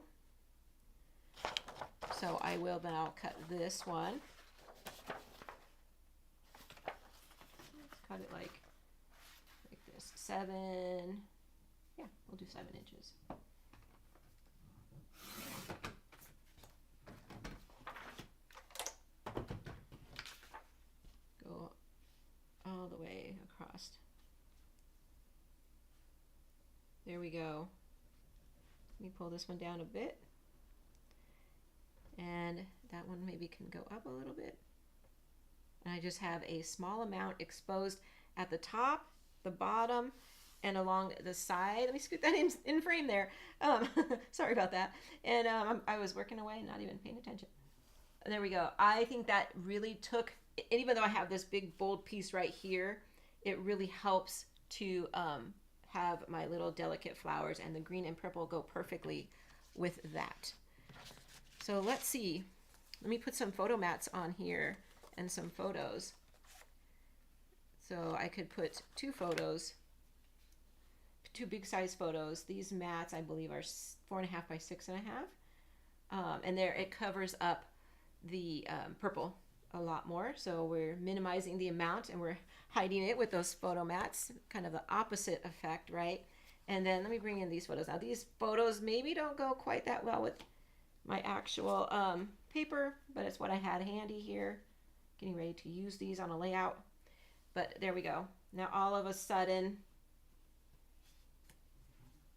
So I will now cut this one. Let's cut it like this. 7, yeah, we'll do 7 inches. Go all the way across. There we go. Let me pull this one down a bit. And that one maybe can go up a little bit. And I just have a small amount exposed at the top, the bottom, and along the side. Let me scoot that in frame there. Sorry about that. And I was working away and not even paying attention. There we go. I think that really took, and even though I have this big bold piece right here, it really helps to have my little delicate flowers, and the green and purple go perfectly with that. So let's see. Let me put some photo mats on here and some photos. So I could put 2 photos, 2 big size photos. These mats I believe are 4.5 by 6.5, and there it covers up the purple a lot more. So we're minimizing the amount and we're hiding it with those photo mats, kind of the opposite effect, right? And then let me bring in these photos. Now these photos maybe don't go quite that well with my actual paper, but it's what I had handy here. Getting ready to use these on a layout. But there we go. Now all of a sudden,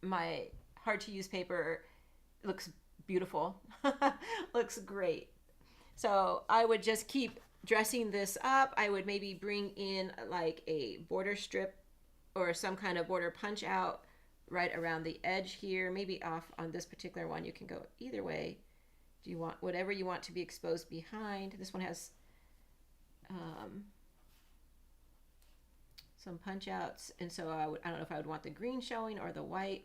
my hard to use paper looks beautiful. Looks great. So I would just keep dressing this up. I would maybe bring in like a border strip or some kind of border punch out right around the edge here, maybe off on this particular one. You can go either way. Do you want whatever you want to be exposed behind? This one has some punch outs, and so I don't know if I would want the green showing or the white.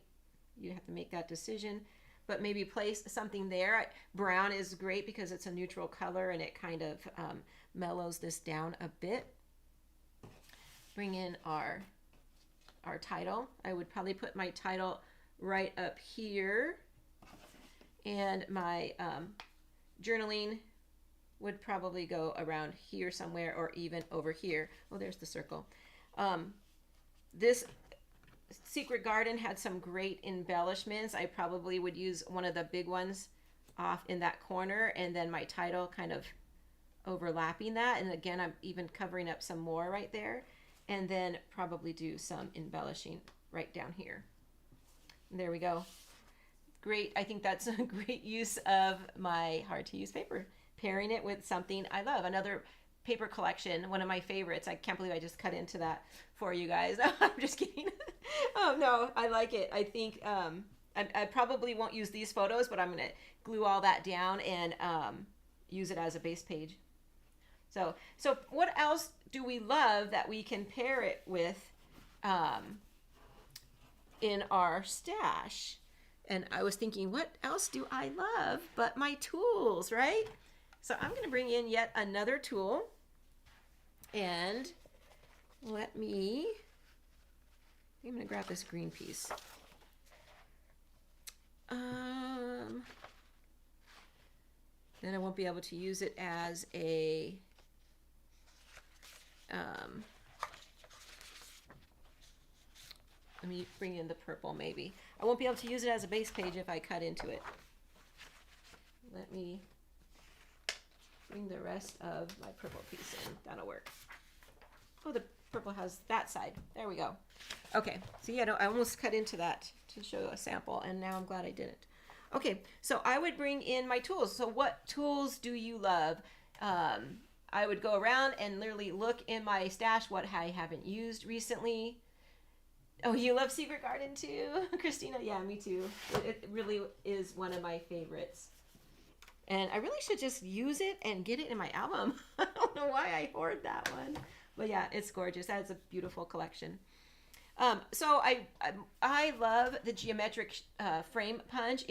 You have to make that decision, but maybe place something there. Brown is great because it's a neutral color and it kind of mellows this down a bit. Bring in our title. I would probably put my title right up here, and my journaling would probably go around here somewhere, or even over here. Oh, there's the circle. This Secret Garden had some great embellishments. I probably would use one of the big ones off in that corner, and then my title kind of overlapping that. And again, I'm even covering up some more right there, and then probably do some embellishing right down here. And there we go. Great. I think that's a great use of my hard to use paper, pairing it with something I love. Another paper collection, one of my favorites. I can't believe I just cut into that for you guys. I'm just kidding. Oh no, I like it. I think I probably won't use these photos, but I'm gonna glue all that down and use it as a base page. So what else do we love that we can pair it with in our stash? And I was thinking, what else do I love but my tools, right? So I'm going to bring in yet another tool, and I'm going to grab this green piece. Then I won't be able to use it as a let me bring in the purple maybe. I won't be able to use it as a base page if I cut into it. Let me bring the rest of my purple piece in. That'll work. Oh, the purple has that side. There we go. Okay, see, I almost cut into that to show a sample, and now I'm glad I didn't. Okay, so I would bring in my tools. So what tools do you love? I would go around and literally look in my stash what I haven't used recently. Oh, you love Secret Garden too, Christina? Yeah, me too. It really is one of my favorites. And I really should just use it and get it in my album. I don't know why I hoard that one. But yeah, it's gorgeous. That's a beautiful collection. So I love the geometric frame punch.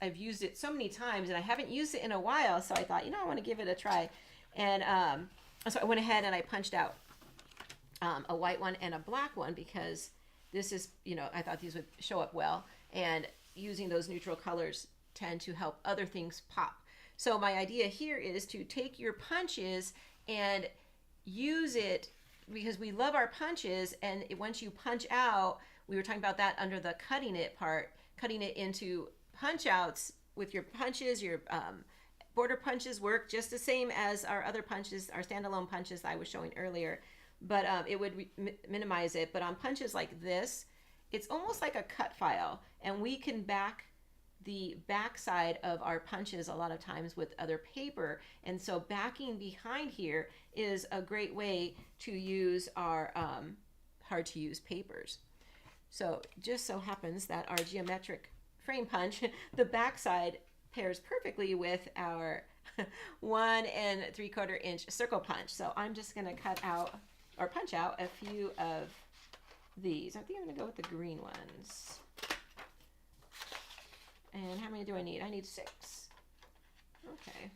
I've used it so many times, and I haven't used it in a while. So I thought, I want to give it a try. And so I went ahead and I punched out a white one and a black one because this is, I thought these would show up well. And using those neutral colors tend to help other things pop. So my idea here is to take your punches and use it, because we love our punches, and once you punch out, we were talking about that under the cutting it part, cutting it into punch outs with your punches. Your border punches work just the same as our other punches, our standalone punches that I was showing earlier, but it would minimize it. But on punches like this, it's almost like a cut file, and we can back the back side of our punches a lot of times with other paper, and so backing behind here is a great way to use our hard to use papers. So just so happens that our geometric frame punch, the back side pairs perfectly with our 1 3/4 inch circle punch. So I'm just going to cut out or punch out a few of these. I think I'm going to go with the green ones. And how many do I need? I need 6. Okay.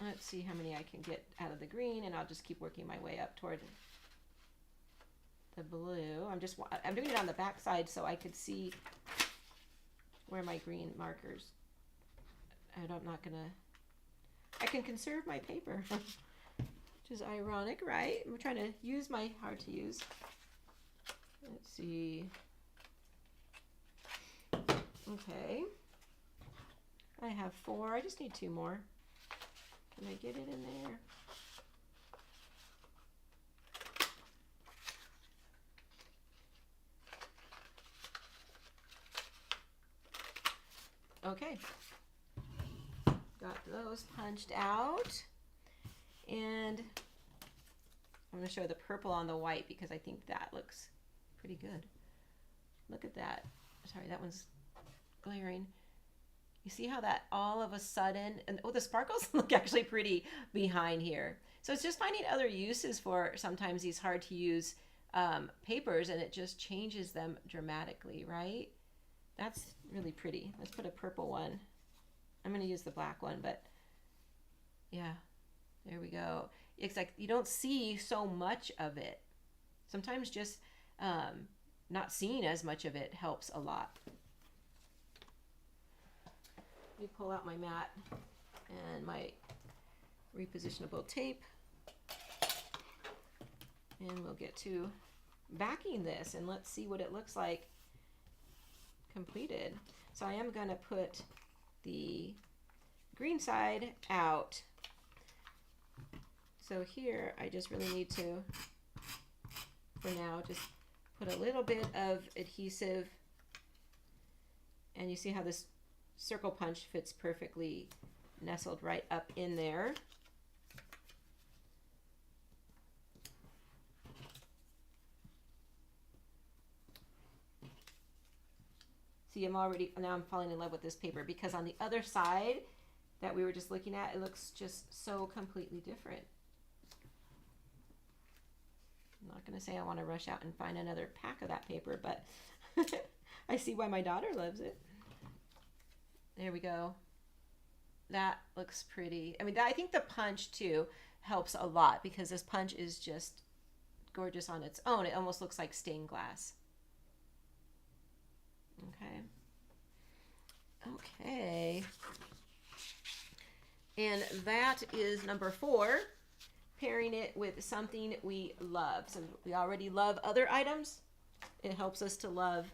Let's see how many I can get out of the green, and I'll just keep working my way up toward the blue. I'm doing it on the back side so I could see where my green markers. I can conserve my paper, which is ironic, right? I'm trying to use my hard to use. Let's see. Okay. I have 4. I just need 2 more. Can I get it in there? Okay. Got those punched out. And I'm going to show the purple on the white because I think that looks pretty good. Look at that. Sorry, that one's glaring. You see how that all of a sudden, and the sparkles look actually pretty behind here. So it's just finding other uses for sometimes these hard to use papers, and it just changes them dramatically, right? That's really pretty. Let's put a purple one. I'm going to use the black one, but yeah, there we go. It's like you don't see so much of it. Sometimes just not seeing as much of it helps a lot. Let me pull out my mat and my repositionable tape, and we'll get to backing this, and let's see what it looks like completed. So I am going to put the green side out. So here I just really need to, for now, just put a little bit of adhesive, and you see how this circle punch fits perfectly nestled right up in there. See, now I'm falling in love with this paper, because on the other side that we were just looking at, it looks just so completely different. I'm not going to say I want to rush out and find another pack of that paper, but I see why my daughter loves it. There we go. That looks pretty. I mean, I think the punch too helps a lot, because this punch is just gorgeous on its own. It almost looks like stained glass. Okay. And that is number 4, pairing it with something we love. So we already love other items. It helps us to love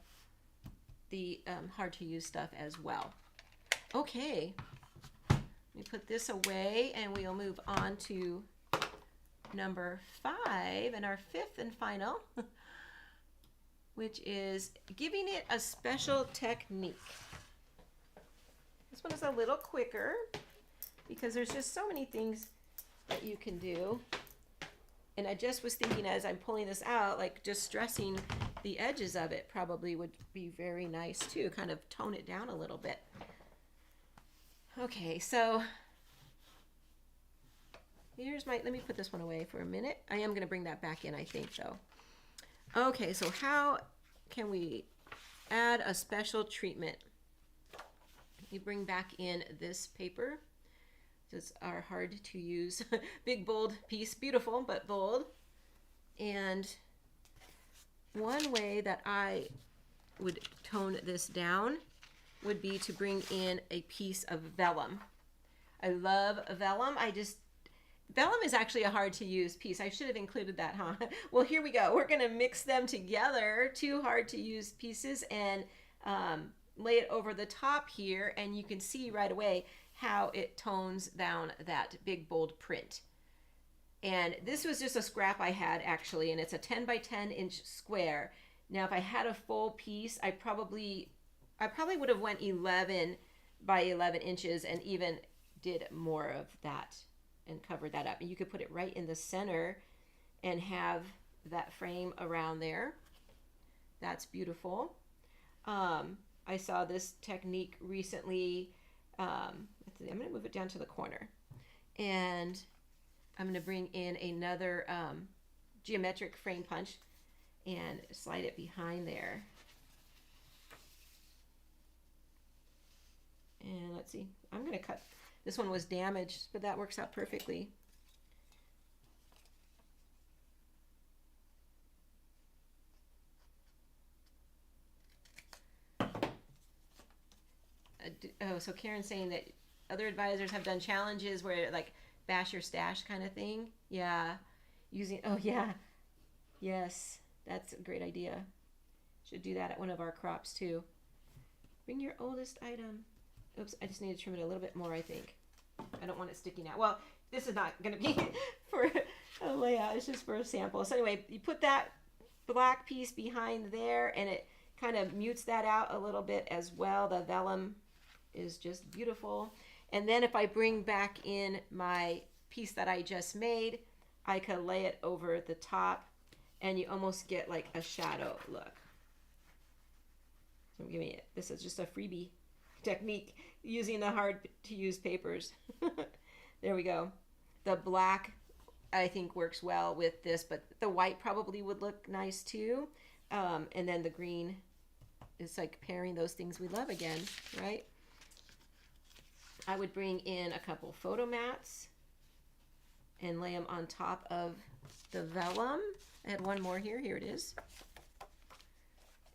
the hard to use stuff as well. Okay, let me put this away and we'll move on to number 5 and our 5th and final, which is giving it a special technique. This one is a little quicker because there's just so many things that you can do. And I just was thinking as I'm pulling this out, like just stressing the edges of it probably would be very nice too, kind of tone it down a little bit. Okay, so here's my, let me put this one away for a minute. I am going to bring that back in, I think, though. Okay, so how can we add a special treatment? You bring back in this paper. This is our hard to use, big, bold piece, beautiful, but bold. And one way that I would tone this down would be to bring in a piece of vellum. I love vellum. Vellum is actually a hard to use piece. I should have included that, huh? Well, here we go. We're gonna mix them together, 2 hard to use pieces, and lay it over the top here, and you can see right away how it tones down that big bold print. And this was just a scrap I had actually, and it's a 10 by 10 inch square. Now if I had a full piece, I probably would have went 11 by 11 inches and even did more of that and covered that up. And you could put it right in the center and have that frame around there. That's beautiful. I saw this technique recently. I'm going to move it down to the corner, and I'm going to bring in another geometric frame punch and slide it behind there. And let's see, I'm going to cut. This one was damaged, but that works out perfectly. Oh, so Karen's saying that other advisors have done challenges where like bash your stash kind of thing. Yeah. Using, oh yeah. Yes, that's a great idea. Should do that at one of our crops too. Bring your oldest item. Oops, I just need to trim it a little bit more, I think. I don't want it sticking out. Well, this is not going to be for a layout. It's just for a sample. So anyway, you put that black piece behind there, and it kind of mutes that out a little bit as well. The vellum is just beautiful. And then if I bring back in my piece that I just made, I could lay it over the top, and you almost get like a shadow look. So give me it. This is just a freebie technique using the hard to use papers. There we go. The black I think works well with this, but the white probably would look nice too. And then the green is like pairing those things we love again, right? I would bring in a couple photo mats and lay them on top of the vellum. I had one more here. Here it is.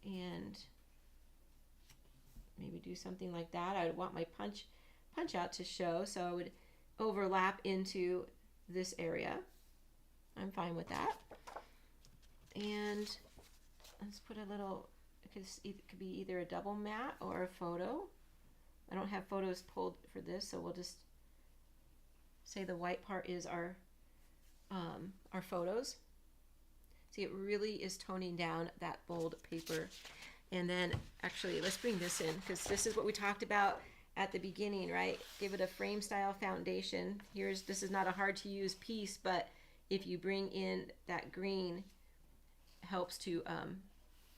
And maybe do something like that. I would want my punch out to show, so I would overlap into this area. I'm fine with that. And let's put a little, it could be either a double mat or a photo. I don't have photos pulled for this, so we'll just say the white part is our photos. See, it really is toning down that bold paper. And then actually, let's bring this in, because this is what we talked about at the beginning, right? Give it a frame style foundation. This is not a hard to use piece, but if you bring in that green, helps to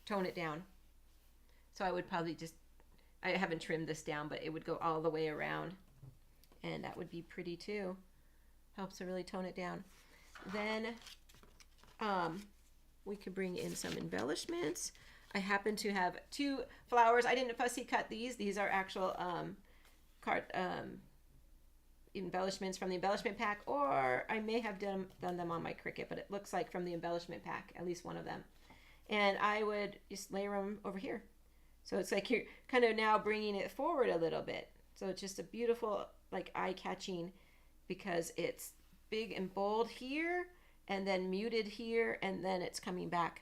tone it down. So I would probably just, I haven't trimmed this down, but it would go all the way around, and that would be pretty too. Helps to really tone it down. Then we could bring in some embellishments. I happen to have 2 flowers. I didn't fussy cut these. These are actual embellishments from the embellishment pack, or I may have done them on my Cricut, but it looks like from the embellishment pack, at least one of them. And I would just layer them over here. So it's like you're kind of now bringing it forward a little bit. So it's just a beautiful, like eye-catching, because it's big and bold here, and then muted here, and then it's coming back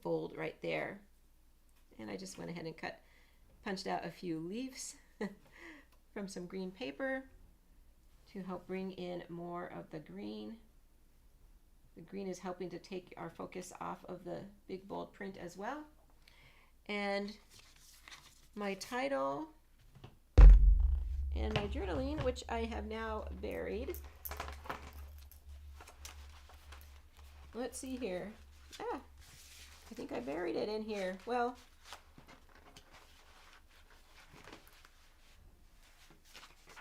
bold right there. And I just went ahead and punched out a few leaves from some green paper to help bring in more of the green. The green is helping to take our focus off of the big bold print as well. And my title and my journaling, which I have now buried. Let's see here. I think I buried it in here. Well,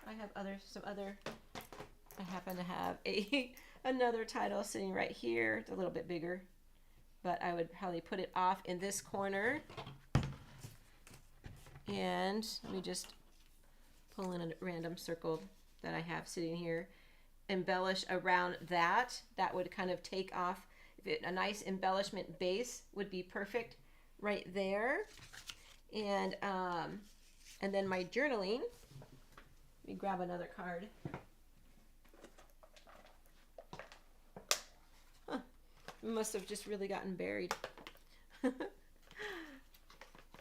I have I happen to have another title sitting right here. It's a little bit bigger, but I would probably put it off in this corner. And let me just pull in a random circle that I have sitting here. Embellish around that. That would kind of take off. A nice embellishment base would be perfect right there. And then my journaling. Let me grab another card. Huh. Must have just really gotten buried.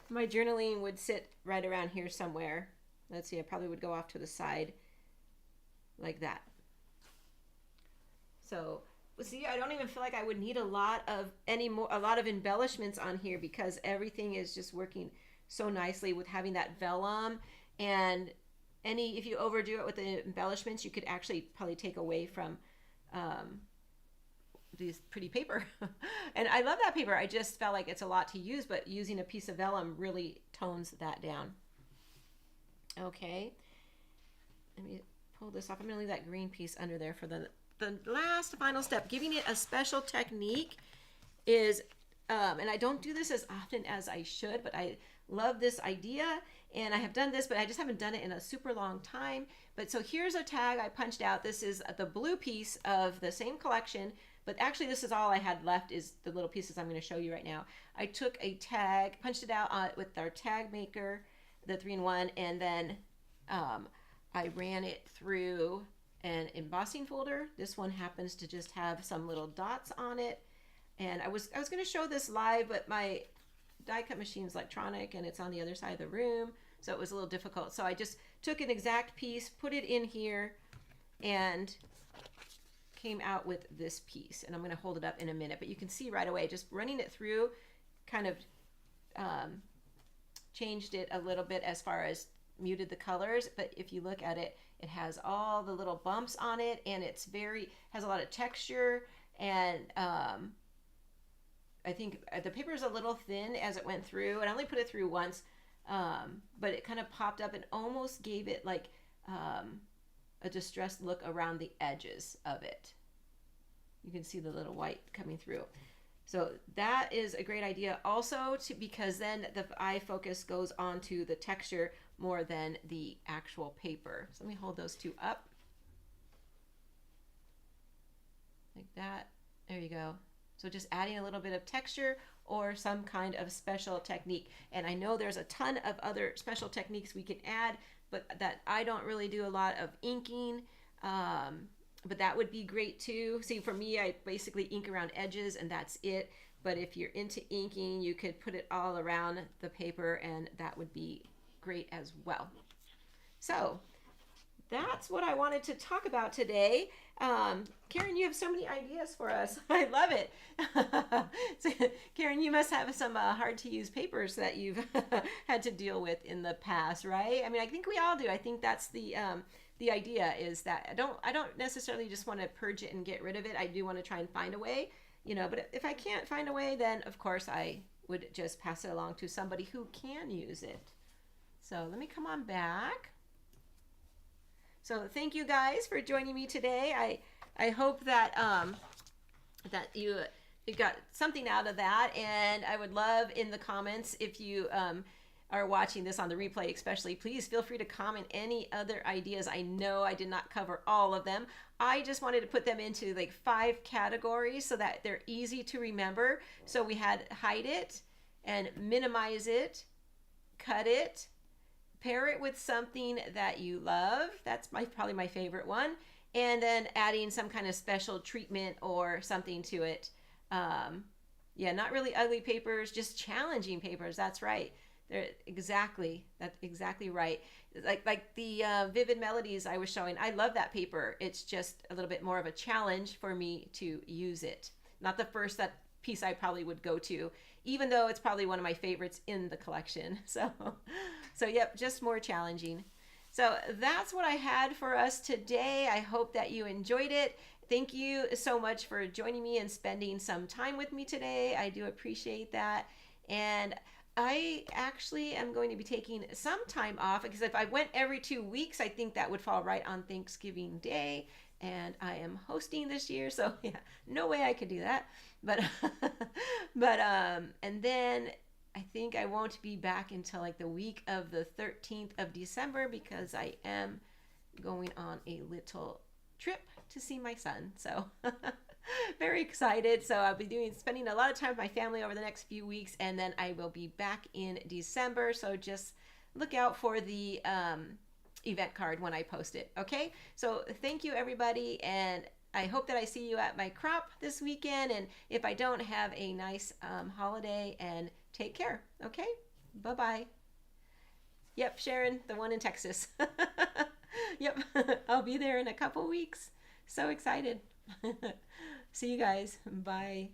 My journaling would sit right around here somewhere. Let's see, I probably would go off to the side like that. So, see, I don't even feel like I would need a lot of embellishments on here because everything is just working so nicely with having that vellum. And if you overdo it with the embellishments, you could actually probably take away from these pretty paper. And I love that paper. I just felt like it's a lot to use, but using a piece of vellum really tones that down. Okay, let me pull this off. I'm gonna leave that green piece under there for the last final step. Giving it a special technique is, and I don't do this as often as I should, but I love this idea, and I have done this, but I just haven't done it in a super long time. But so here's a tag I punched out. This is the blue piece of the same collection, but actually this is all I had left is the little pieces I'm going to show you right now. I took a tag, punched it out with our tag maker, the 3-in-1, and then I ran it through an embossing folder. This one happens to just have some little dots on it. And I was going to show this live, but my die cut machine's electronic and it's on the other side of the room, so it was a little difficult. So I just took an exact piece, put it in here, and came out with this piece. And I'm going to hold it up in a minute, but you can see right away, just running it through kind of changed it a little bit as far as muted the colors. But if you look at it, it has all the little bumps on it, and it's has a lot of texture. And I think the paper is a little thin as it went through, and I only put it through once, but it kind of popped up and almost gave it like a distressed look around the edges of it. You can see the little white coming through. So that is a great idea also, because then the eye focus goes onto the texture more than the actual paper. So let me hold those two up like that. There you go. So just adding a little bit of texture or some kind of special technique. And I know there's a ton of other special techniques we can add, but that I don't really do a lot of inking. But that would be great too. See, for me, I basically ink around edges and that's it. But if you're into inking, you could put it all around the paper and that would be great as well. So that's what I wanted to talk about today. Karen, you have so many ideas for us. I love it. So, Karen, you must have some hard to use papers that you've had to deal with in the past, right? I mean, I think we all do. I think that's the idea, is that I don't necessarily just want to purge it and get rid of it. I do want to try and find a way, but if I can't find a way, then of course I would just pass it along to somebody who can use it. So let me come on back. So thank you guys for joining me today. I hope that that you got something out of that, and I would love in the comments, if you are watching this on the replay especially, please feel free to comment any other ideas. I know I did not cover all of them. I just wanted to put them into like 5 categories so that they're easy to remember. So we had hide it and minimize it, cut it, pair it with something that you love. That's probably my favorite one. And then adding some kind of special treatment or something to it. Yeah, not really ugly papers, just challenging papers. That's right. They're exactly, that's exactly right. Like the Vivid Melodies I was showing, I love that paper. It's just a little bit more of a challenge for me to use it. Not the first that piece I probably would go to, even though it's probably one of my favorites in the collection. So yep, just more challenging. So that's what I had for us today. I hope that you enjoyed it. Thank you so much for joining me and spending some time with me today. I do appreciate that. And I actually am going to be taking some time off because if I went every 2 weeks, I think that would fall right on Thanksgiving Day. And I am hosting this year, so yeah, no way I could do that. But and then I think I won't be back until like the week of the 13th of December because I am going on a little trip to see my son. So very excited. So I'll be spending a lot of time with my family over the next few weeks, and then I will be back in December. So just look out for the event card when I post it. Okay. So thank you, everybody, and I hope that I see you at my crop this weekend. And if I don't, have a nice holiday and take care. Okay. Bye bye. Yep, Sharon, the one in Texas. Yep, I'll be there in a couple weeks. So excited. See you guys. Bye.